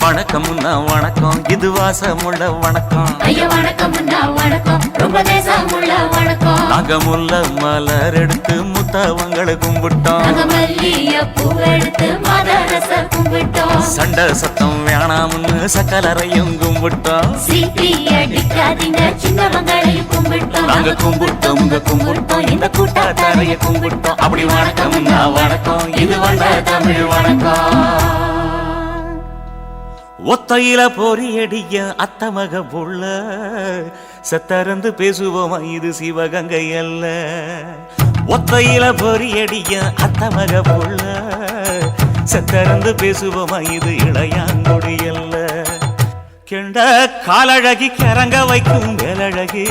வணக்கம்னா வணக்கம், இது வாசமுள்ள வணக்கம். ஐயா வணக்கம்னா வணக்கம், ரொம்ப தேசமுள்ள வணக்கம். நாங்க முல்ல மலர் எடுத்து முத்தவங்களை கும்பிட்டோம். நாங்க மல்லிய பூ எடுத்து மதரச கும்பிட்டோம். சண்டை சத்தம் வேணாம்னு சக்கலரையும் கும்பிட்டோம். சீட்டி அடிக்காதீங்க சின்னவங்களையும் கும்பிட்டோம். நாங்க கும்பிட்டோம், உங்க கும்பிட்டோம், இந்த கூட்டாத்தாரைய கும்பிட்டோம். அப்படி வணக்கம்னா வணக்கம், இது வந்த தமிழ் வணக்கம். ஒத்தையில பொறியடிய அத்தமக புள்ள சத்தறந்து பேசுவோமா, இது சிவகங்கை அல்ல. ஒத்தையில பொறியடிய அத்தமக புள்ள சத்தறந்து பேசுவோமா, இது இளையாங்குடி அல்ல. கெண்ட காலழகி கிறங்க வைக்கும் வேலழகு,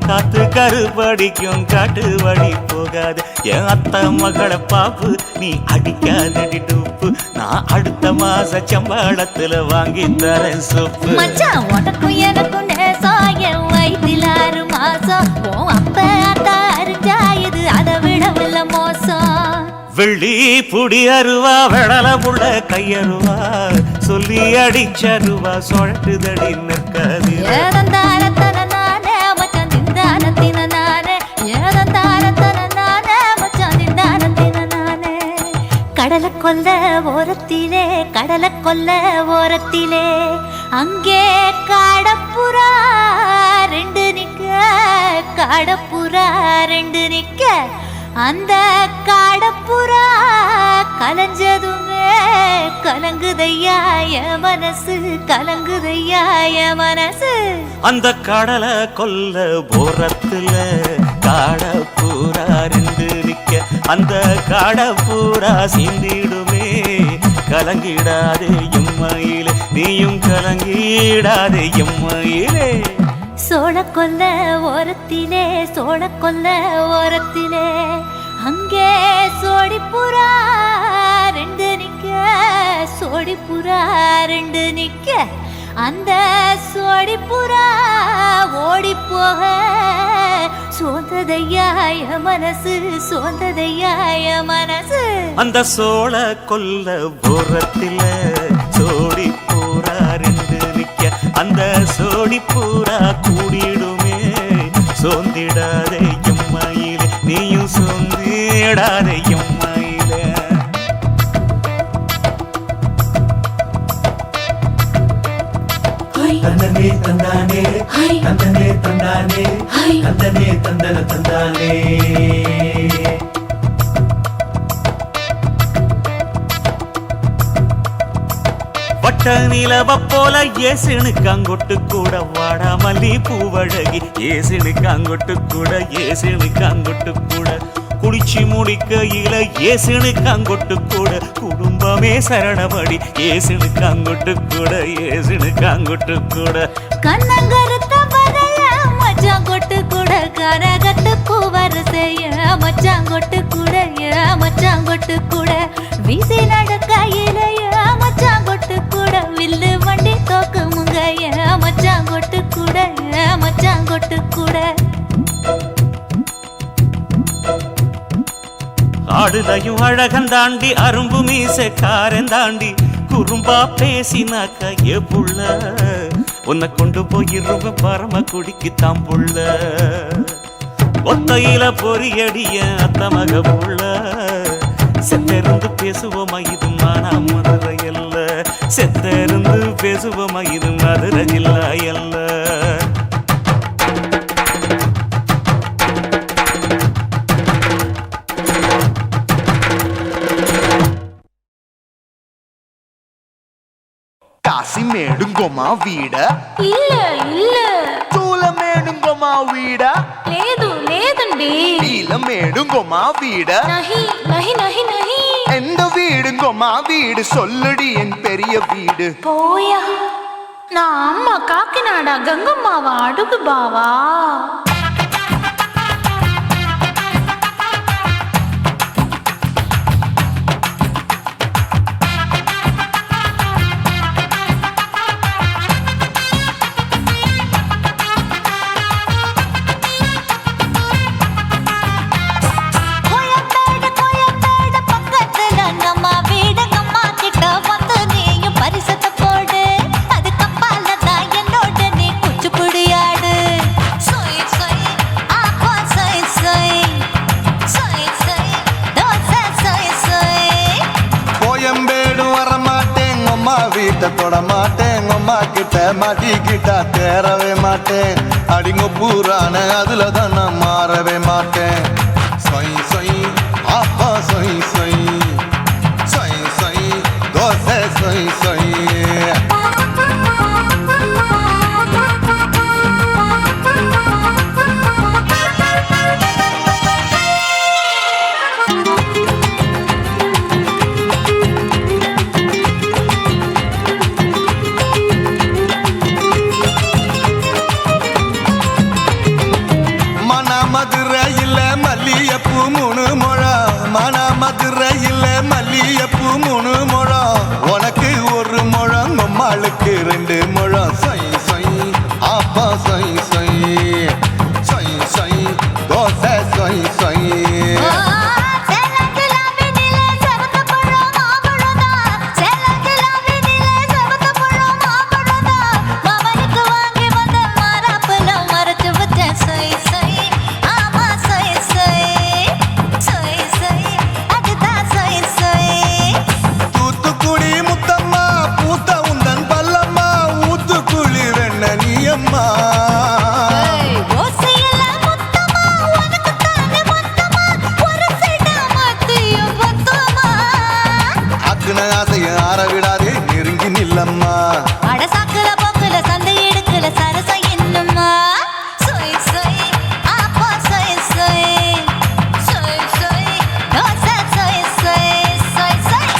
காத்து கருப்படிக்கும் காட்டு வழி போகாது. என் அத்த மகளை பாப்பு நீ அடிக்காதடி டூப்பு, நான் அடுத்த மாச சம்பளத்துல வாங்கி தரேன் சொப்பு. மச்சான் உனக்கும் எனக்கும் நேசம், என் வயிற்றில் 6 மாசம். ஓ அப்ப அத்தா அறிஞ்சாயுது, அதை விடவில்ல மோசம். வெள்ளி புடி அருவா வெடல புள்ள கையருவா, சொல்லி அடிச்சருவா சொழட்டுதடி நிற்காது. ஏதந்தாரத்தன நானே மச்சான் திந்தானத்தின நானே, ஏதந்தாரத்தன நானே மச்சான் திந்தானத்தின நானே. கடலை கொல்ல ஓரத்திலே, கடலை கொல்ல ஓரத்திலே, அங்கே காடப்புறா 2 நிக்க, காடப்புறா 2 நிக்க. அந்த காடப்புறா கலஞ்சதுமே கலங்குதையா என் மனசு, கலங்குதையா என் மனசு. அந்த கடலை கொல்ல போரத்துல காடப்பூரா 2 நிக்க, அந்த காடப்பூரா சிந்திடுமே. கலங்கிடாதே எம்மையிலே, நீயும் கலங்கிடாதே எம்மையிலே. சோழ கொல்ல ஓரத்திலே, சோழ கொல்ல ஓரத்திலே, அங்கே சோடிப்புறா 2 நிக்க, சோடிப்புறா 2 நிக்க. அந்த சோடிப்புறா ஓடி போக சோந்ததையா என் மனசு, சோந்ததையா என் மனசு. அந்த சோழ கொல்ல போரத்தில சோடி பூரா 2 நிக்க, அந்த சோடி பூரா கூடிடுமே. சோந்திடாதே எம்மையிலே, நீயும் சோந்திடாதே எம்மையிலே. தந்தனே தந்தானே, தந்தனே தந்தானே, தந்தனே தந்தன தந்தானே. வட்ட நிலவ போல ஏசுனுக்கு அங்கொட்டு கூட வாடா மல்லி பூவழகி, ஏசுனுக்கு அங்கொட்டு கூட, ஏசுனுக்கு அங்கொட்டு கூட. குளிச்சு முடிக்கையில ஏசுனுக்கு அங்கொட்டு கூட, குடும்பமே சரணபடி ஏசுனுக்கு அங்கொட்டு கூட, ஏசுனுக்கு அங்கொட்டு கூட. கண்ணங்கருத்த வரைய மச்சாங்கொட்டு கூட, கரகத்துக்கு வரிசைய மச்சாங்கொட்டு கூட, மச்சாங்கொட்டு கூட. வீசி நடக்கையில மச்சாங்கொட்டு கூட, வில்லு வண்டி தோக்குமுங்க மச்சாங்கொட்டு கூட, மச்சாங்கொட்டு கூட. ஆடுதையும் அழகந்தாண்டி அரும்பு மீசக்காரன் தாண்டி, குறும்பா பேசினாக்க ஏ புள்ள, உன்னை கொண்டு போயிருவ பரம குடிக்கு தாம்புள்ள. ஒத்தையில பொறியடிய அத்தமக புள்ள செத்தருந்து பேசுவோமா, இது மானா மதுரை அல்ல. செத்தருந்து பேசுவோமா, இது மதுரை ஜில்லா அல்ல. కాశీమేడుంగోమా వీడ, இல்ல இல்ல చూలమేడుంగోమా వీడ, లేదు లేదండి. నీలమేడుంగోమా వీడ, நஹி நஹி நஹி நஹி. எந்த வீடுங்கோமா வீடு சொல்லுடி என் பெரிய வீடு. போயா, நான் அம்மா காக்கிநாடா கங்கம்மாவா அடுகு பாவா. பக்கத்துல நம்ம வீடு, நம்ம கிட்ட வந்து நீயும் பரிசத்தை போடு. வீட்டை தொட மாட்டேன் அம்மா கிட்ட மாட்டிக்கிட்டா தேரவே மாட்டேன் அடிங்க பூரான அதுல தான் நான் மாறவே மாட்டேன் சொய் சொய் அப்பா சொய் சொய் சொய் சொய் தோசை சொய் சொய் மதுரையில் மல்லியப்பூ 3 முழம் மதுரையில் மல்லியப்பூ 3 முழம் உனக்கு 1 முழம் அம்மாளுக்கு 2 முழம் சொய் சொய் அப்பா சொய் சொய் சொய் சொய் தோசை சொய் சொய் ஆசைய ஆற விடாதே நெருங்கி நில்லம்மா அடசாக்குல போக்குல சந்தை எடுக்கல சரச என்னம்மா சொய் சொய் அப்பா சொய் சொய் சொய் சொய் தோசை சொய் சொய் சொய் சொய்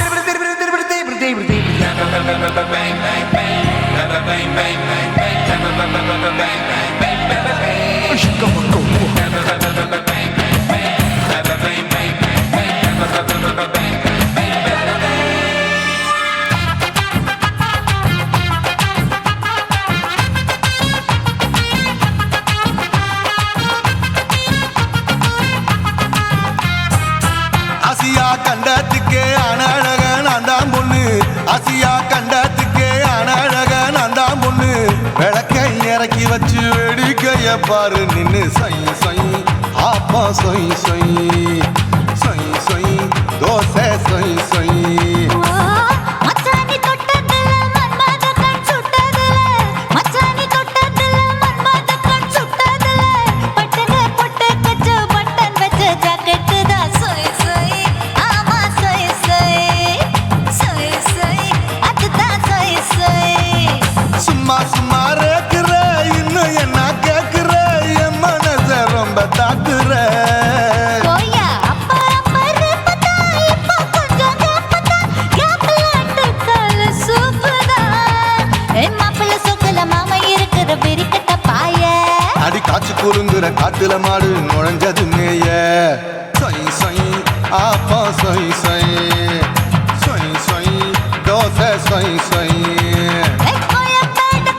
ஆசியா கண்டத்துக்கே அனழக நான் தான் பொண்ணு ஆசியா கண்டத்துக்கே அனழக நான் தான் பொண்ணு விளக்கை இறக்கி வச்சு வேடிக்கைய பாரு நின்னு சொய் சொய் ஆப்பா சொய் சொய் சொய் சொய் தோசை சொய் சொய் மச்சானி தொட்டதுல மன்மத கண் சுட்டதுல மச்சானி தொட்டதுல மன்மத கண் சுட்டதுல பட்டங்க பொட்டு கச்சு பட்டன் வச்ச ஜாக்கெட் தான் சொய் சொய் ஆமா சொய் சொய் சொய் சொய் அதுதான் சொய் சொய் சும்மா சும்மா ரேக்குற இன்னும் என்ன கேக்குற என் மனச ரொம்ப தாக்குற போயா அப்பா அப்பா ரப்பதா இப்போ கொஞ்சம் கேப்பதா கேப்பலாட்டு கால சூப்பதா என் மாப்பிள்ள சொக்கல மாமா இருக்கிற வெறிக்கட்ட பாய அடி காய்ச்சி குறுங்குற காட்டுல மாடு நுழைஞ்சது மேய சொய் சொய் ஆப்பா சொய் சொய் சொய் சொய் தோசை சொய் சொய் கோயம்பேடு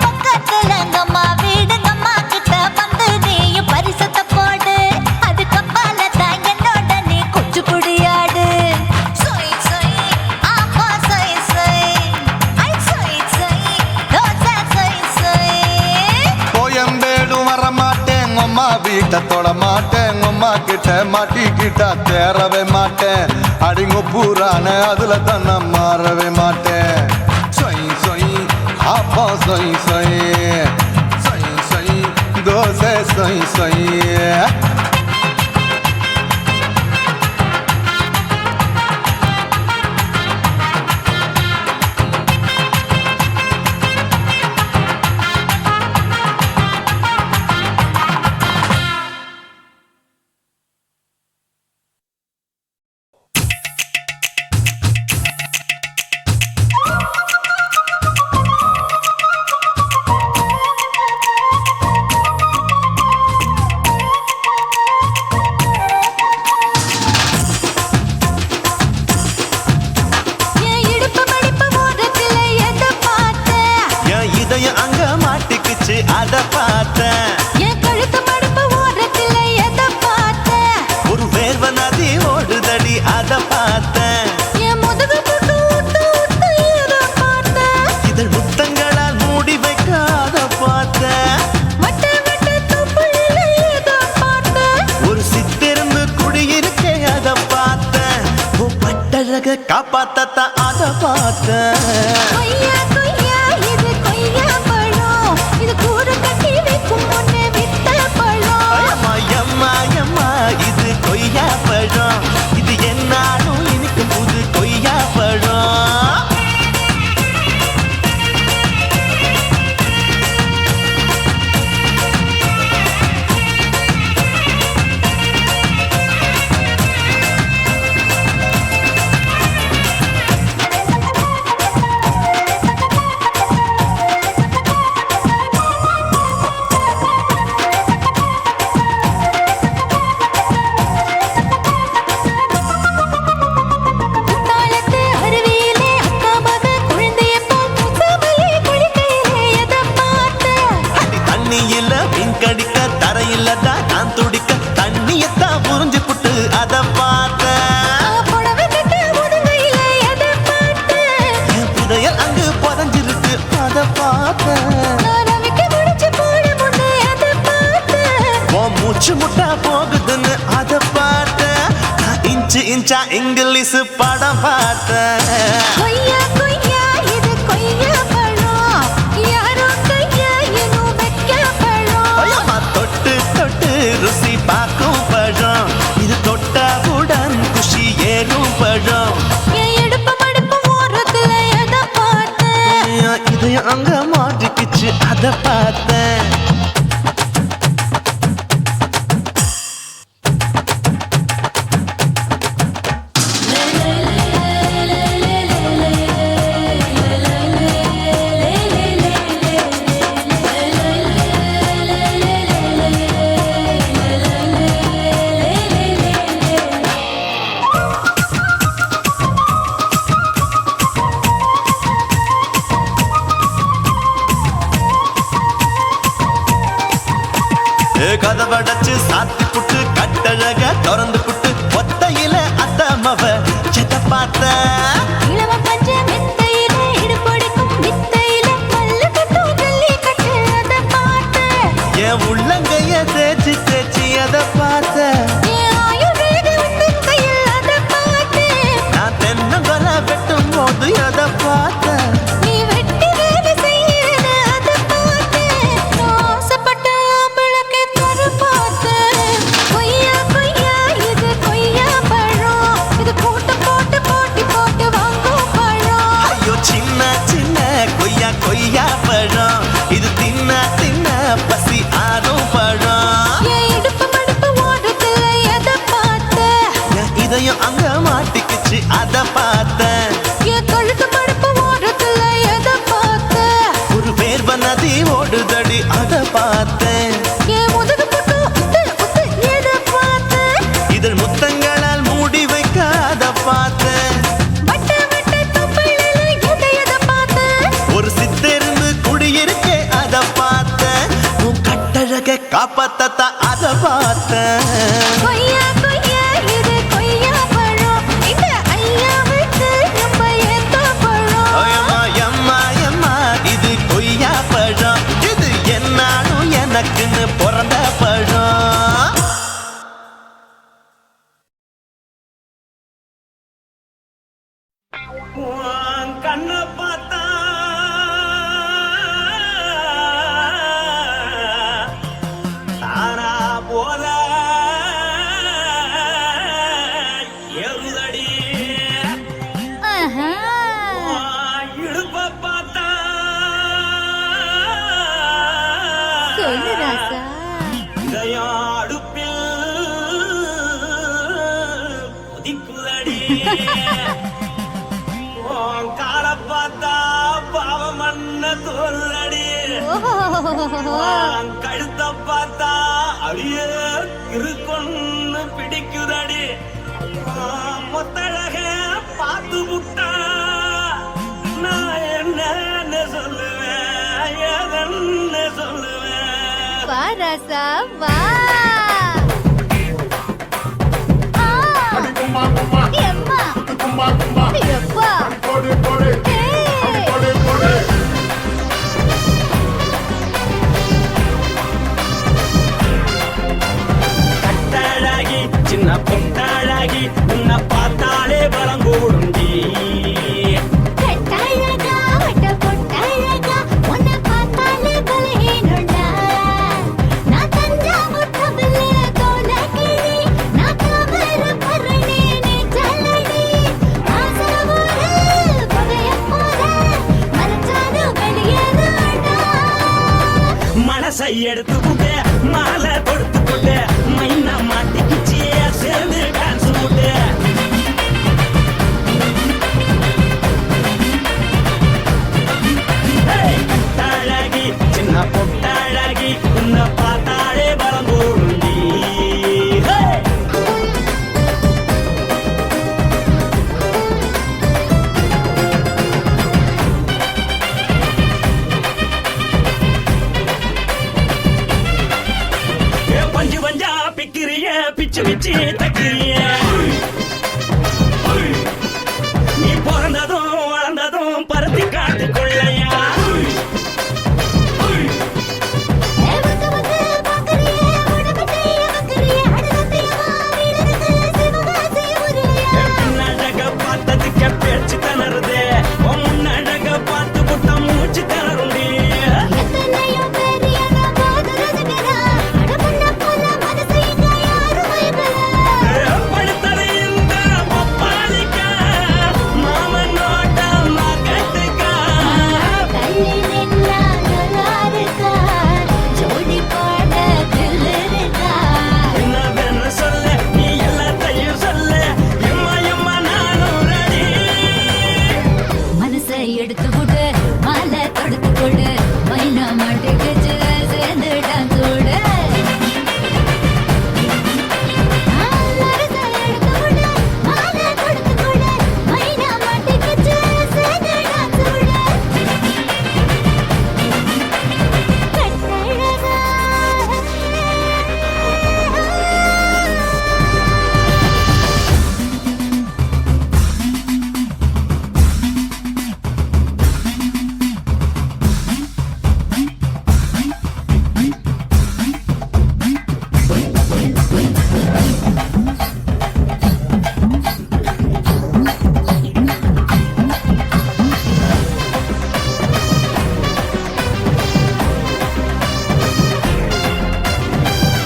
பக்கத்துல எங்கம்மா வீடு அம்மா கிட்ட வந்து நீயும் பரிசத்தை போடு அது கப்பால தான் என்னோட நீ குச்சி புடியாடு சொய் சொய் ஆப்பா சொய் சொய் ஐ சொய் சொய் தோசை சொய் சொய் கோயம்பேடு வர மாட்டேன் அம்மா வீட்டை தொட மாட்டேன் அம்மா கிட்ட மாட்டிக்கிட்டா தேரவே மாட்டேன் அடிங்க பூரான அதுல தான் நான் மாறவே மாட்டேன் சொய் சொய் ஆப்பா சொய் சொய் சொய் சொய் தோசை சொய் சொய் என் இடுப்பு மடிப்பு ஓரத்துல எதை பார்த்த என் இதயம் அங்க மாட்டிக்குச்சு அத பார்த்தேன் என் கழுத்து மடிப்பு ஓரத்துல எதை பார்த்த ஒரு வேர்வ நதி ஓடுதடி அத பார்த்தேன் என் முதுகு புட்டு விட்டு விட்டு எதை பார்த்த இதழ் முத்தங்களால் மூடி வைக்க அத பார்த்தேன் மட்ட மட்ட தொப்புளில எதை பார்த்த ஒரு சித்திருந்து குடியிருக்க அத பார்த்தேன் உன் பட்ட கட்டழக காப்பாத்தத்தான் அத பார்த்தேன். கொய்யா கொய்யா இது கொய்யா பழம், இது கூடு கட்டி வைக்கும் முன்னே வித்த பழம். அம்மா எம்மா எம்மா இது கொய்யா பழம், இது என்னாலும் எனக்கு புது கொய்யா பழம். குத்தாலத்து அருவியிலே அக்கா மக குழந்தைய போல் முசாமலே குளிக்கையிலே எதை பார்த்தேன்? அடி தண்ணியில மீன் கடிக்க தரையில தான் நான் துடிக்க தண்ணியத்தான் புரிஞ்சு புட்டு அத பார்த்தேன். புடவை கட்ட முதுகையிலே எதை பார்த்தேன்? என் புதையல் அங்கு புதஞ்சிருக்கு அத பார்த்தேன். நான் அவிக்க முடிச்சு போட முன்னே எதை பார்த்தேன்? உன் மூச்சு முட்டா போகுதுன்னு அத பார்த்தேன். நான் இன்ச்சு இன்ச்சா இங்கிலீஷ் படம் பார்த்தேன். கொய்யா கொய்யா இது கொய்யா பழம், யாரோ கையா இன்னும் வைக்க பழம். ஐயம்மா தொட்டு தொட்டு ருசி பார்க்கும் பழம், இது தொட்டவுடன் குஷி ஏறும் பழம். என் இடுப்பு மடுப்பு ஓரத்துல எதை பார்த்தேன்? என் இதயம் அங்க மாட்டிக்கிச்சு அத பார்த்தேன். கதவடைச்சு சாத்தி புட்டு கட்டழக திறந்து புட்டு ஒத்தையில அத்தமவ செத்த பார்த்த. இளவ பஞ்ச மெத்தையிலே இடுப்பொடிக்கும் வித்தையிலே மல்லு கட்டும் ஜல்லி கட்டு அதை பார்த்தேன். என் உள்ளங்கைய தேய்ச்சி தேய்ச்சி அத பார்த்த. என் ஆயுர்வேத உந்தன் கையில் அதை பார்த்தேன். நான் தென்னங்கொலை வெட்டும் போது அத பார்த்த. நீ வெட்டி வேலை செய்யறது அதை பார்த்தேன். நான் ஆசைப்பட்ட ஆம்பளுக்கு தர பார்த்தேன். கொய்யா கொய்யா இது கொய்யா பழம், இது கூட்டு போட்டு போட்டி போட்டு வாங்கும் பழம். ஐயோ சின்ன சின்ன கொய்யா கொய்யா பழம், இது தின்ன தின்ன பசி ஆறும் பழம். என் இடுப்பு மடுப்பு ஓரத்துல எதை பார்த்தேன்? என் இதயம் அங்க மாட்டிக்கிச்சு அத பார்த்தேன். என் கழுத்து மடுப்பு ஓரத்துல எதை பார்த்தேன்? ஒரு வேர்வ நதி ஓடுதடி அத பார்த்தேன். என் முதுகு புட்டு உத்து உத்து எதை பார்த்தேன்? இதழ் முத்தங்களால் மூடி வைக்க அத பார்த்தேன். வட்ட வட்ட தொப்பையில எதை பார்த்தேன்? ஒரு சித்தெருந்து குடியிருக்கே அத பார்த்தேன். உன் கட்டழக காப்பாத்தத்தான் அத பார்த்தேன். கொய்யா கொய்யா இது கொய்யா பழம், இந்த ஐயாவுக்கு ரொம்ப ஏத்த பழம். ஐயம்மா எம்மா எம்மா இது கொய்யா பழம், இது என்னாலும் எனக்குன்னு பிறந்த பழம். கண்ண பார்த்தா தானா போல எருதடி ஆஹா. இடுப்ப பார்த்தா சொல்லு ராசா. இதயம் அடுப்பில் கொதிக்குதடி கால பார்த்தா பாவம் மண்ண தோல்தடி கழுத்த பார்த்தா அப்படியே இருக்குன்னு பிடிக்குதடி மொத்தழக பார்த்து விட்டா நான் என்ன சொல்லுவேன் ஏதென்ன சொல்லுவேன். வா ராசா வா. ஆ. எம்மா. எப்பா. ஏய். கட்டழகி சின்ன பொட்டழகி உன்னை பார்த்தாலே பலங்கூடும் எடுத்து புட்டு மாலை கொடுத்து புட்டு மைனா மாட்டிக்கிச்சு சேர்ந்து டான்ஸ் போட்டு கட்டாழகி சின்ன பொட்டாழகி உன்னை பார்த்தாலே பலம் போடுண்டி பஞ்சு பஞ்சா பிக்கிறிய பிச்சு பிச்சு தக்கிறிய நீ பிறந்ததும் வளர்ந்ததும் பருத்தி காட்டு கொள்ளையா பின்னழக பார்த்ததுக்கு பேச்சு தளருது முன்னழக பார்த்து புட்ட மூச்சு தளருண்டி எடுத்து விடு மாலை தொடுத்து கொடு மைனா மாட்டுக்கு சேர்ந்து டான்ஸ் ஓடு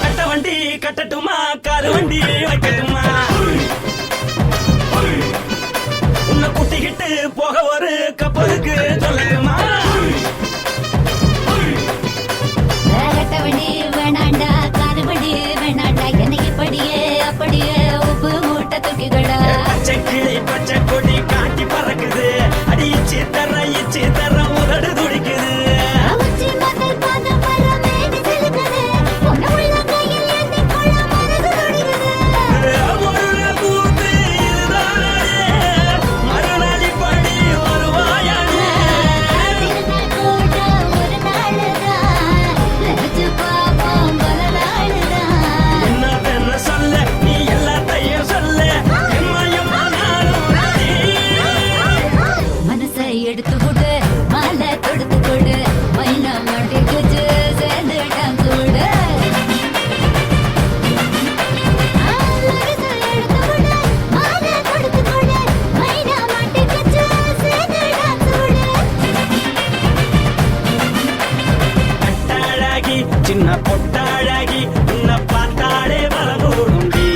கட்ட வண்டி கட்டட்டுமா காரு வண்டி வைக்கட்டுமா உன்னை கூட்டிக்கிட்டு போக ஒரு கப்பலுக்கு சொல்லட்டுமா வண்டி வேணாண்டா காரு வண்டி வேணாண்டா என்னைக்கு படியே அப்படியே உப்பு மூட்டை தூக்கிக்கடா பச்சை கிளி பச்சை கொடி காட்டி பறக்குது அடி இச்சி தர உதடு துடிக்குது உச்சி மகள் பாதம் வர மேடி செலுக்குது பொண்ணு உள்ள கையில் ஏந்தி கொள்ள மனது துடிக்குது ஒரு நாள் கூத்து இதுதானே மறுநாளி படி வருவாயானே திருநாள் கூட ஒரு நாளுதான் நினைச்சு பாப்போம் பல நாளுதான் என்ன சொல்ல நீ எல்லாத்தையும் சொல்ல எம்மா நானும் ready. மனசை எடுத்து விடு மாலை தொடுத்து கொடு மைனா மாட்டுக்கு சேர்ந்து டான்ஸ் ஓடு கட்டாழகி சின்ன பொட்டாழகி உன்னை பார்த்தாலே பலகூடுண்டி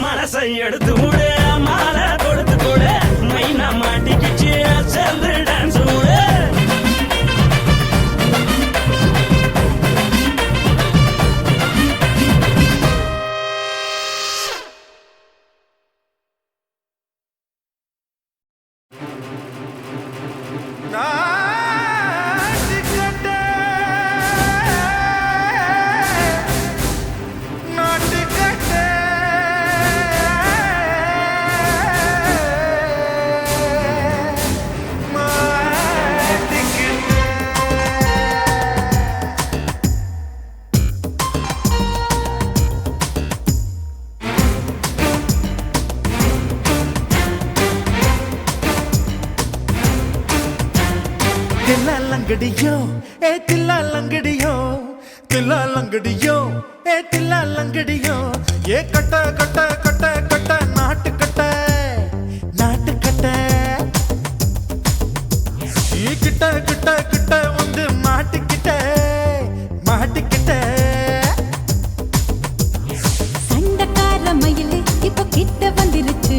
மனசை எடுத்து விடு மாலை கொடுத்து கொடு மைனா மாட்டிக்கிச்சு சேர்ந்து டான்ஸ் விடு தில்லாலங்கடியோ ஏ தில்லாலங்கடியோ தில்லாலங்கடியோ ஏ தில்லாலங்கடியோ ஏ கட்ட கட்ட கட்ட கட்ட நாட்டு கட்ட நாட்டு கட்ட மாட்டிக்கிட்ட சண்டக்கார மயிலு இப்ப கிட்ட வந்துருச்சு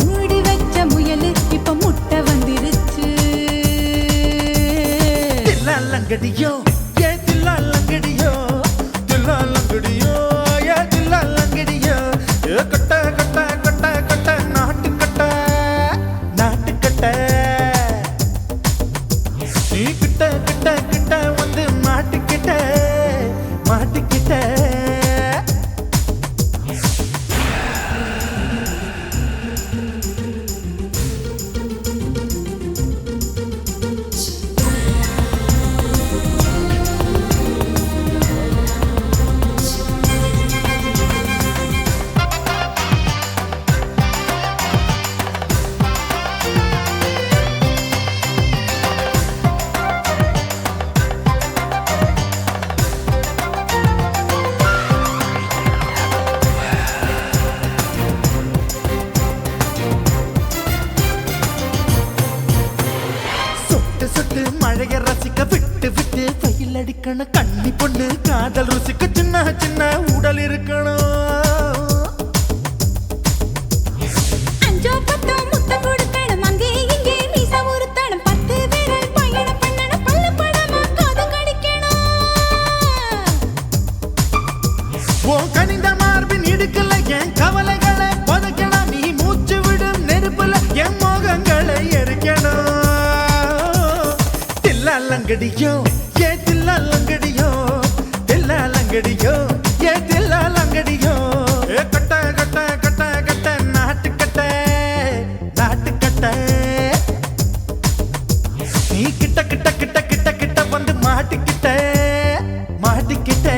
மூடி வச்ச முயலு இப்ப முட்டை வந்துருச்சு தில்லாலங்கடியோ ஏ தில்லாலங்கடியோ தில்லாலங்கடியோ ஏ தில்லாலங்கடியோ ஏ கட்ட கட்ட கட்ட கட்ட நாட்டுக்கட்ட நாட்டுக்கட்ட நீ கிட்ட கிட்ட கிட்ட வந்து மாட்டிக்கிட்ட மாட்டிக்கிட்ட சொட்டு சொட்டு மழைய ரசிக்க விட்டு விட்டு வெயில் அடிக்கணும் கண்ணி பொண்ணு காதல் ருசிக்க சின்ன சின்ன உடல் இருக்கணும் அஞ்சோ பத்தோ முத்தம் கொடுக்கணும் அங்கே இங்கே மீசா உருத்தணும் 10 விரல் பயணம் பண்ணணும் பல்ல படமா காது கடிக்கணும் ஓ கனிந்த மார்பின் இடுக்கல என் கவலைகளை புதைக்கணும் நீ மூச்சு விடும் நெருப்புல என் மோகங்களை எரிக்கணும் தில்லாலங்கடியோ ஏ தில்லாலங்கடியோ தில்லாலங்கடியோ ஏ தில்லாலங்கடியோ ஏ கட்ட கட்ட கட்ட கட்ட நாட்டுக்கட்ட நாட்டுக்கட்ட நீ கிட்ட கிட்ட கிட்ட கிட்ட கிட்ட வந்து மாட்டிக்கிட்ட மாட்டிக்கிட்ட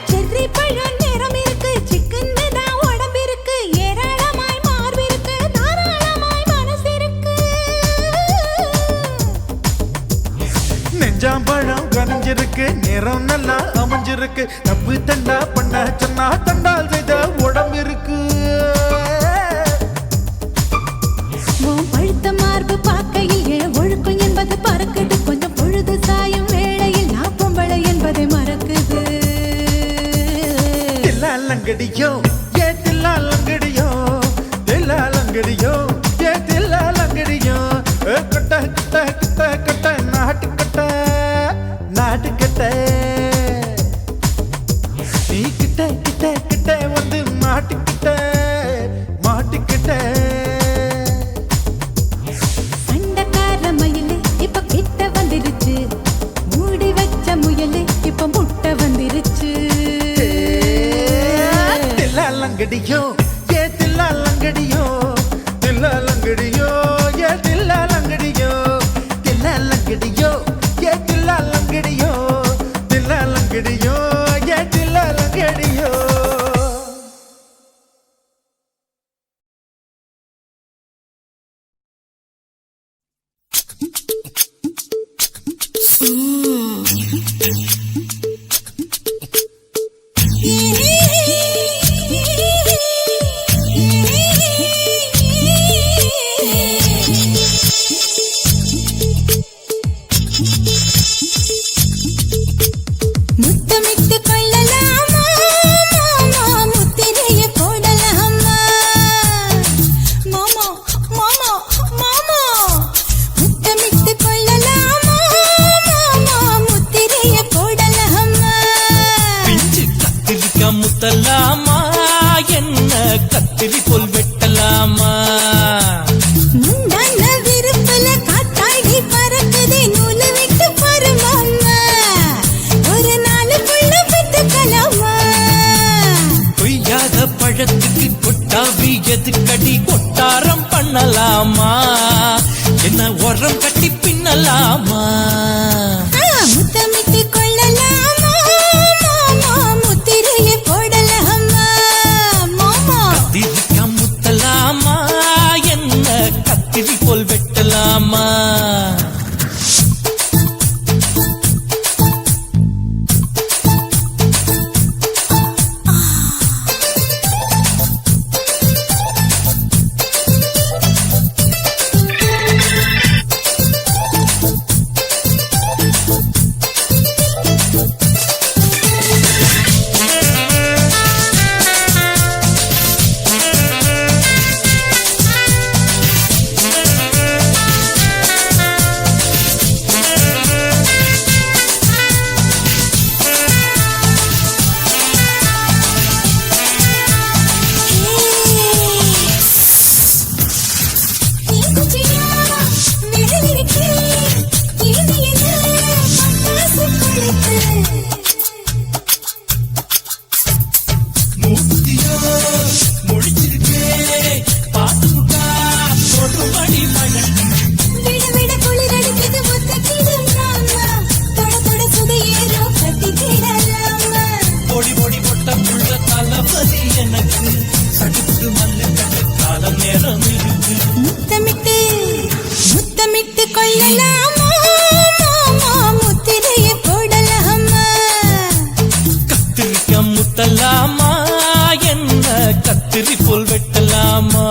செர்ரி பழம் நிறம் இருக்கு சிக்கன்னு தான் உடம்பு இருக்கு ஏராளமாய் மார்பு இருக்கு தாராளமாய் மனசு இருக்கு நெஞ்சாம்பழம் கனிஞ்சிருக்கு நிறம் நல்லா அமைஞ்சிருக்கு தப்பு தண்டா பண்ண சொன்னா தண்டால் செய்த உடம்பு இருக்கு உன் பழுத்த மார்பு பார்க்கையில் என் ஒழுக்கம் என்பது பறக்குது கொஞ்சம் பொழுது சாயும் வேளையில் நான் பொம்பளை என்பதை மறக்குது தில்லாலங்கடியோ ஏ தில்லாலங்கடியோ தில்லாலங்கடியோ ஏ தில்லாலங்கடியோ ஏ கட்ட கட்ட கட்ட கட்ட நாட்டுக்கட்ட நாட்டுக்கட்ட நீ கிட்ட கிட்ட கிட்ட வந்து மாட்டிக்கிட்ட மாட்டிக்கிட்ட சண்டக்கார மயிலு இப்ப கிட்ட வந்துருச்சு மூடி வச்ச முயலு இப்ப முட்டை வந்துருச்சு தில்லாலங்கடியோ ஏ தில்லாலங்கடியோ தில்லாலங்கடியோ ஏ தில்லாலங்கடியோ தில்லாலங்கடியோ ஏ தில்லாலங்கடியோ தில்லாலங்கடியோ ஏ தில்லாலங்கடியோ முத்தமிட்டு கொள்ளலாமா மாமா முத்திரைய போடலாமா மாமா மாமா மாமா முத்தமிட்டு கொள்ளலாமா மாமா முத்திரைய போடலாமா பண்ணலாமா என்ன உரம் கட்டி பின்னலாமா முத்தமிட்டு கொள்ளலாமா மாமா முத்திரையை போடலாமா மாமா கத்திரிக்கா முத்தலாமா என்ன கத்திரி போல் வெட்டலாமா முத்தமிட்டு கொள்ளலாமா மாமா முத்திரையை போடலாமா கத்திரிக்கா முத்தலாமா என்ன கத்திரி போல் வெட்டலாமா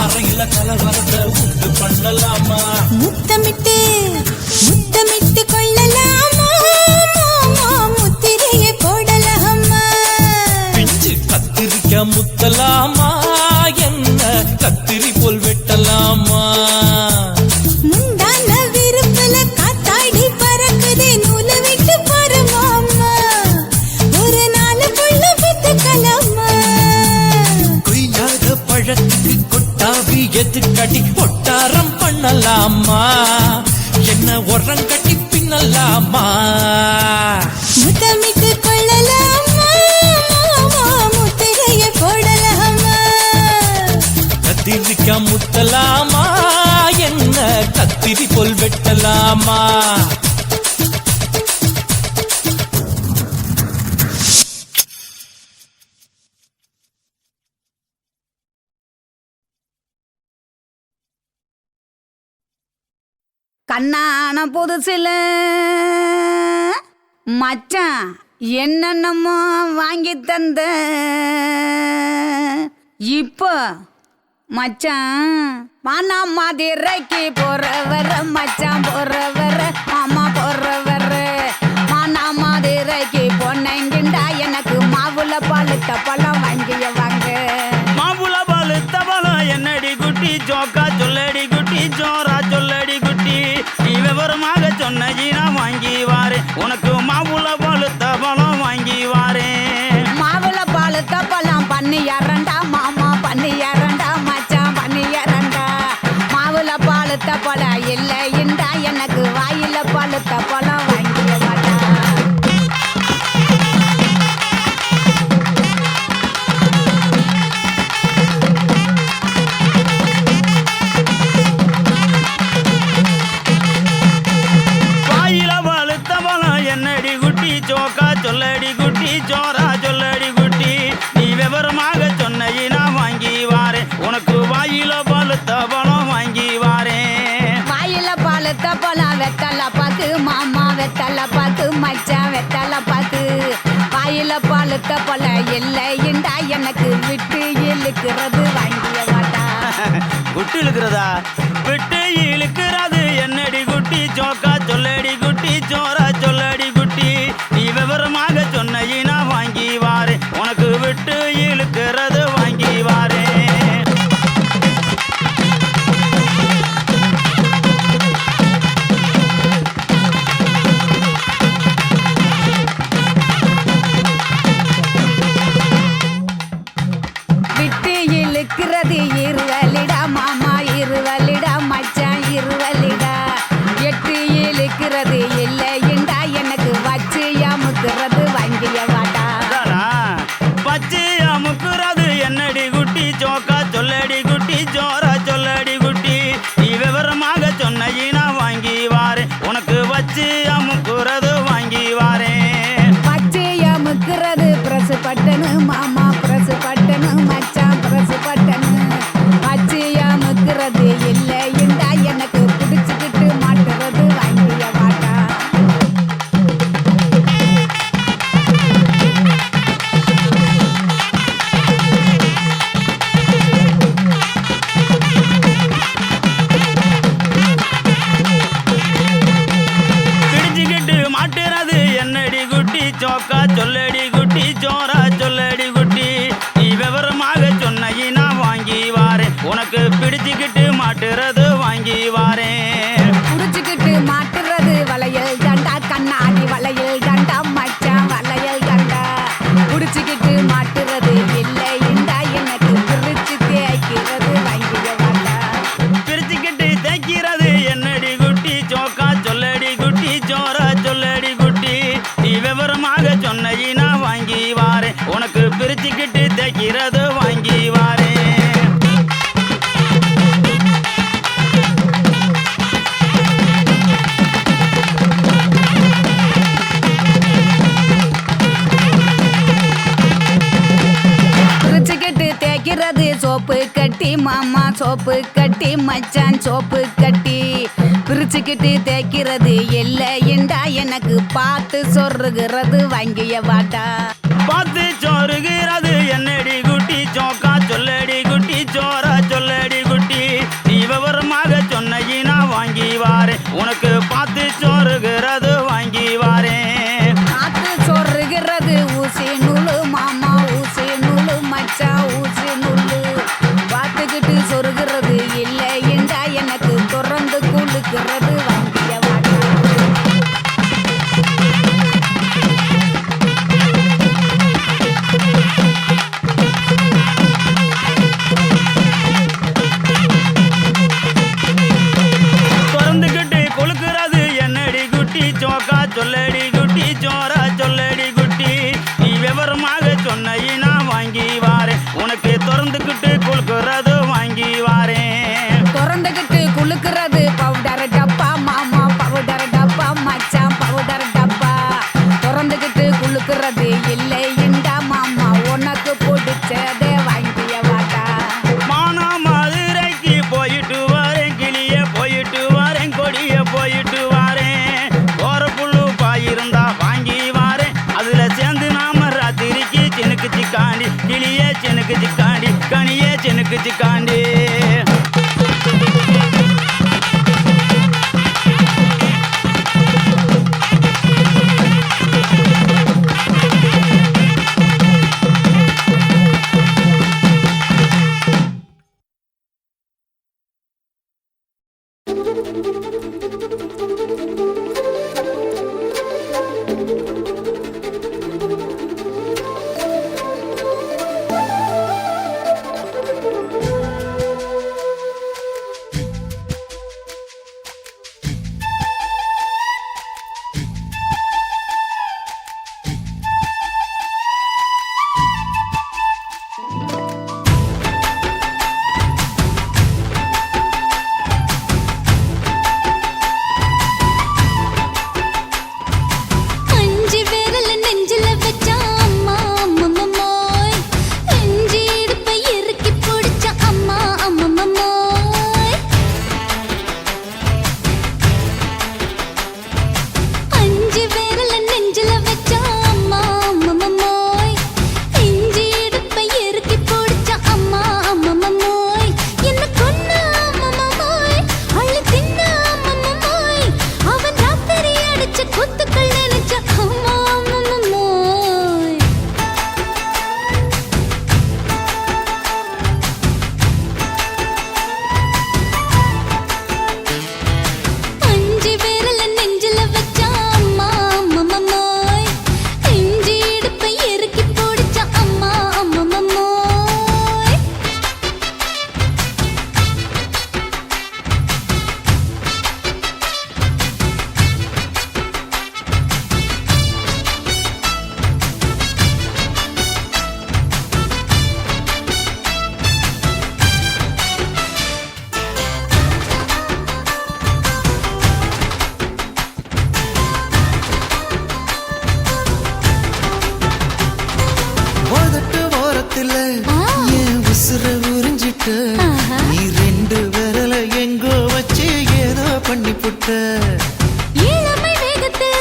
அறையில கலவரத்தை உண்டு பண்ணலாமா முத்தமிட்டு முத்தமிட்டு கொள்ளலாமா மாமா முத்திரையை போடலாமா பிஞ்சு கத்திரிக்கா முத்தலாமா என்ன கத்திரி போல் வெட்டலாமா முந்தான விருப்பல காத்தாடி பறக்குதே நூலை விட்டு பாரு மாமா ஒரு நாளுக்குள்ள வித்துக்கலாமா கொய்யாத பழத்துக்கு கொட்டாவி எதுக்கடி ஒட்டாரம் பண்ணலாமா என்ன உரம் கட்டி பின்னலாமா முத்தமிட்டு கொள்ளலாமா மாமா முத்திரையை போடலாமா கத்திரிக்கா முத்தலாமா என்ன கத்திரி போல் வெட்டலாமா கண்ணான புதுசில மச்சான் என்னென்னமோ வாங்கி தந்த இப்போ மச்சான் மானா மதுரைக்கு போறவர மச்சான் போறவர மாமா போறவர மானா மதுரைக்கு பொண்ணுங்கிண்டா எனக்கு மாவுல பழுத்த பழம் வாங்கிய வாங்க மாவுள பழுத்த பழம் என்னடி குட்டி ஜோக்கா சொல்லடி குட்டி ஜோரா சொல்லடி குட்டி நீ விவரமாக சொன்னி நான் வாங்கி வாரேன் உனக்கு மாவுள பழுத்த பழம் வாங்கி வாரேன் மாவுல பழுத்த பழம் பண்ணி இரண்டா மாமா பண்ணி இரண்டா மச்சான் பண்ணி இரண்டா மாவுல பழுத்த பழம் இல்லைண்டா எனக்கு வாயில பழுத்த பழம் வாங்கிய மாட்டா பழுத்த பழ இல்லைண்டா எனக்கு விட்டு இழுக்கிறது வாங்கிய வாட்டா குட்டி இழுக்கிறதா விட்டு இழுக்கிறது என்னடி குட்டி ஜோக்கா சொல்லடி குட்டி ஜோரா சொல்லடி குட்டி நீ விவரமாக சொன்ன வாங்கி வாரு உனக்கு விட்டு இழுக்கிறது வாங்கி வாரு விட்டு இழுக்கிறது இருவலிடா மாமா இருவலிடா மச்சான் இருவலிடா எட்டு இழுக்கிறது இல்லைண்டா எனக்கு வச்சு அமுக்கிறது வாங்கிய வாட்டா பச்சை அமுக்குறது என்னடி குட்டி ஜோக்கா சொல்லடி குட்டி ஜோரா சொல்லடி குட்டி நீ விவரமாக சொன்ன வாங்கி வாரு உனக்கு வச்சு அமுக்குறது வாங்கி வாரேன் பச்சை அமுக்கிறது பிரசு பட்டனு மாமா பிரசு பட்டனு மச்சான் பிரசு பட்டனு பச்சை அமுக்கிறது இல்லைண்டா எனக்கு பிடிச்சுக்கிட்டு மாட்டுறது வாங்கிய வாட்டா பிடிச்சுக்கிட்டு மாட்டுறது என்னடி குட்டி ஜோக்கா சொல்லடி குட்டி ஜோரா சொல்லடி குட்டி நீ விவரமாக சொன்ன வாங்கி வாரேன் உனக்கு பிடிச்சுக்கிட்டு மாட்டுறது வாங்கி வாரேன் புடிச்சுக்கிட்டு மாட்டுறது வளையல் தண்டா கண்ணாடி வளையல் தண்டா மச்சான் வளையல் தண்டா புடிச்சுக்கிட்டு மாட்டுறது இல்லைண்டா எனக்கு பிரிச்சு தேய்க்கிறது வாங்கிய வாட்டா பிரிச்சுக்கிட்டு தைக்கிறது என்னடி குட்டி ஜோக்கா சொல்லடி குட்டி ஜோரா சொல்லடி குட்டி நீ விவரமாக சொன்ன வாங்கி வாரேன் உனக்கு பிரிச்சுக்கிட்டு தைக்கிறது வாங்கி வாரேன் பிரிச்சுக்கிட்டு தேய்க்கிறது சோப்பு கட்டி மாமா சோப்பு கட்டி மச்சான் சோப்பு கட்டி பிரிச்சுக்கிட்டு தேய்க்கிறது இல்லைண்டா எனக்கு பார்த்து சொருகிறது வாங்கிய வாட்டா பார்த்து சோறுகிறது என்னடி குட்டி ஜோக்கா சொல்லடி குட்டி ஜோரா சொல்லடி குட்டி நீ விவரமாக சொன்ன வாங்கி வாரேன் உனக்கு பார்த்து சோறுகிறது வாங்கி வாரேன் பார்த்து சொருகிறது ஊசி நூலு மாமா ஊசி நூலு மச்சான் ஊசி நூலு பார்த்துக்கிட்டு சொருகிறது இல்லைண்டா எனக்கு தொடர்ந்து குளுக்கிறது வாங்கிய வாட்டா திறந்துக்கிட்டு கொழுக்கிறது என்னடி குட்டி ஜோக்கா சொல்லடி குட்டி ஜோரா சொல்லடி குட்டி நீ விவரமாக சொன்ன வாங்கி வாரேன் உனக்கு திறந்துக்கிட்டு கொழுக்கிறது வாங்கி வாரேன் திறந்துக்கிட்டு குளுக்கிறது பவுடர் டப்பா மாமா பவுடர் டப்பா மச்சான் பவுடர் டப்பா திறந்துக்கிட்டு குளுக்கிறது இல்லைண்டா மாமா உனக்கு பிடிச்சதே வாங்கிய வாட்டா மானா மதுரைக்கு போயிட்டு வரேன் கிளிய போயிட்டு வரேன் கொடிய போயிட்டு வரேன் போற புல்லு பாயிருந்தா வாங்கி வாரேன் அதுல சேர்ந்து நாம ராத்திரிக்கு சினுக்கு சிக்காண்டி கிளிய சினுக்கு சிக்காண்டி கனிய சினுக்கு சிக்காண்டி உசுர உறிஞ்சிட்ட நீ ரெண்டு விரல எங்கோ வச்சு ஏதோ பண்ணி புட்ட இளமை வேகத்துல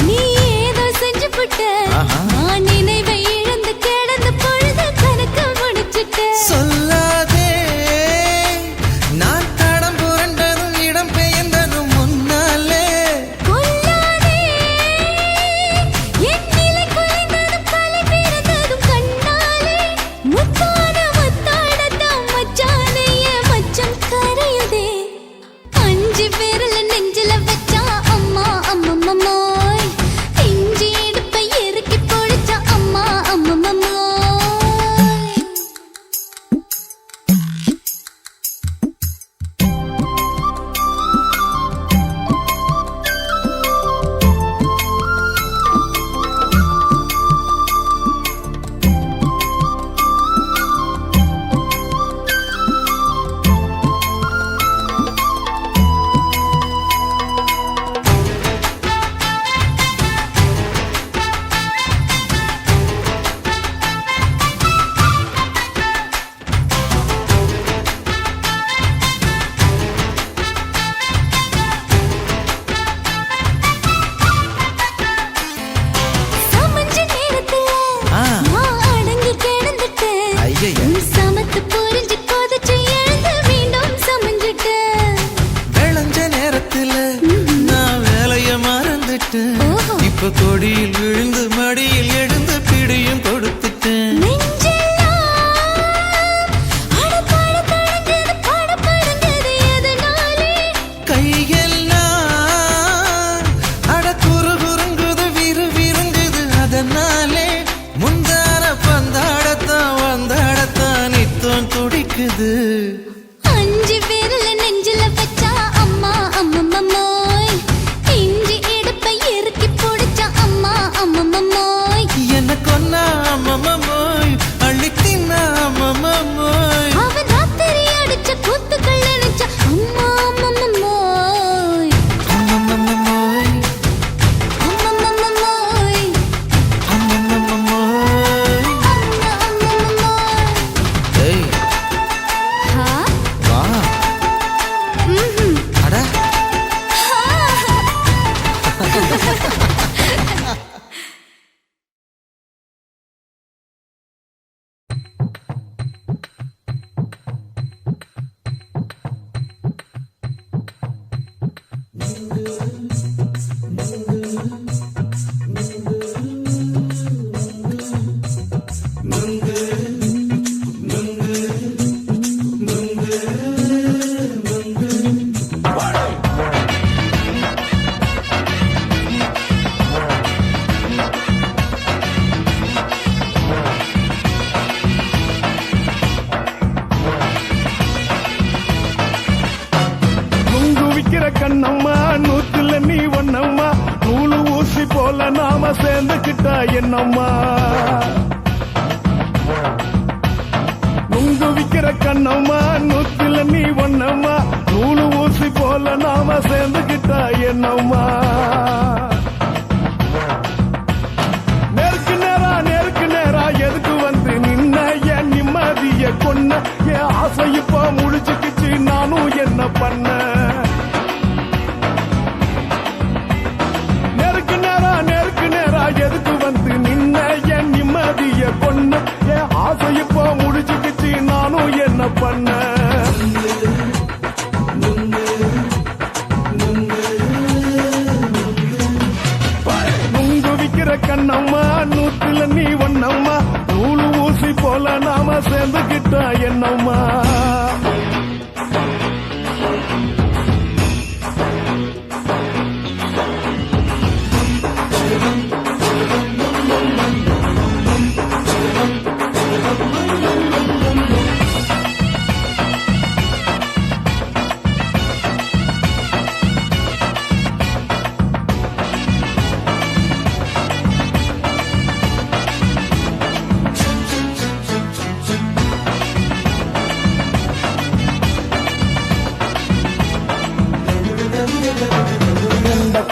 நீ ஏதோ செஞ்சு புட்ட நான் நினைவை இழந்து கிடந்த பொழுது கணக்கு முடிச்சிட்ட சொல்லாதே நான் தடம் புரண்டதும் இடம் பெயர்ந்ததும் முன்னாலே கொல்லாதே என் நிலை குலைந்ததும் தலை பிறந்ததும் கண்ணாலே முத்தான முத்தாடத்தான் மச்சானைய மச்சம் கரையுதே அஞ்சு விரல நெஞ்சில வச்சா அம்மா அம்மம்மோய் இஞ்சி இடுப்பை இறுக்கி பொழிச்சா அம்மா அம்மம்மோய் சமஞ்ச நேரத்துல நான் அடங்கி கிடந்துட்டேன் ஐயைய. உன் சமத்து புரிஞ்சு கொதிச்சு எழுந்து மீண்டும் சமஞ்சிட்டேன் விளைஞ்ச நேரத்துல நான் வேலைய மறந்துட்டேன் ஓஹோ. இப்ப கொடியில் விழுந்து மடியில் எழுந்து பிடியும் கொடுத்துட்டேன் நெஞ்செல்லாம் அடப்பாட தடஞ்சது படபடங்குது எதனாலே கையெல்லாம் அட குறு குறுங்குது விறு விருங்குது அதனாலே முந்தார பந்தாடத்தான் வந்தாடத்தான் நித்தம் துடிக்குது அஞ்சு விரல நெஞ்சில வச்சா அம்மா அம்மம்மோய் இஞ்சி இடுப்பை இறுக்கி பொடிச்சா அம்மா அம்மம்மோய் என்ன கொன்னா அம்மம்மோய் அள்ளி தின்னா அம்மம்மோய் அவன் ராத்திரி அடிச்ச கூத்துக்கள் நினைச்ச அம்மா அம்மம்மோய் அம்மம்மோய் அம்மம்மோய் அம்மம்மோய் அம்மா அம்மம்மோய் ஏய் ஹா வா ம்ஹும் அட நுங்கு விக்கிற கண்ணம்மா நூத்துல நீ ஒன்னம்மா நூலு ஊசி போல நாம சேர்ந்துக்கிட்டா என்னம்மா நுங்கு விக்கிற கண்ணம்மா நூத்துல நீ ஒன்னம்மா நூலு ஊசி போல நாம சேர்ந்துக்கிட்டா என்னம்மா நேருக்கு நேரா எதுக்கு வந்து நின்ன என் நிம்மதிய கொன்ன என் ஆசை இப்ப முடிச்சுக்கிச்சு நானும் என்ன பண்ண நேருக்கு நேரா எதுக்கு வந்து நின்ன என் நிம்மதிய கொன்ன என் ஆசை இப்ப முடிச்சுக்கிச்சு நானும் என்ன பண்ண நுங்கு விக்கிற கண்ணம்மா நூத்துல நீ ஒன்னம்மா நூலு ஊசி போல நாம சேர்ந்துக்கிட்டா என்னம்மா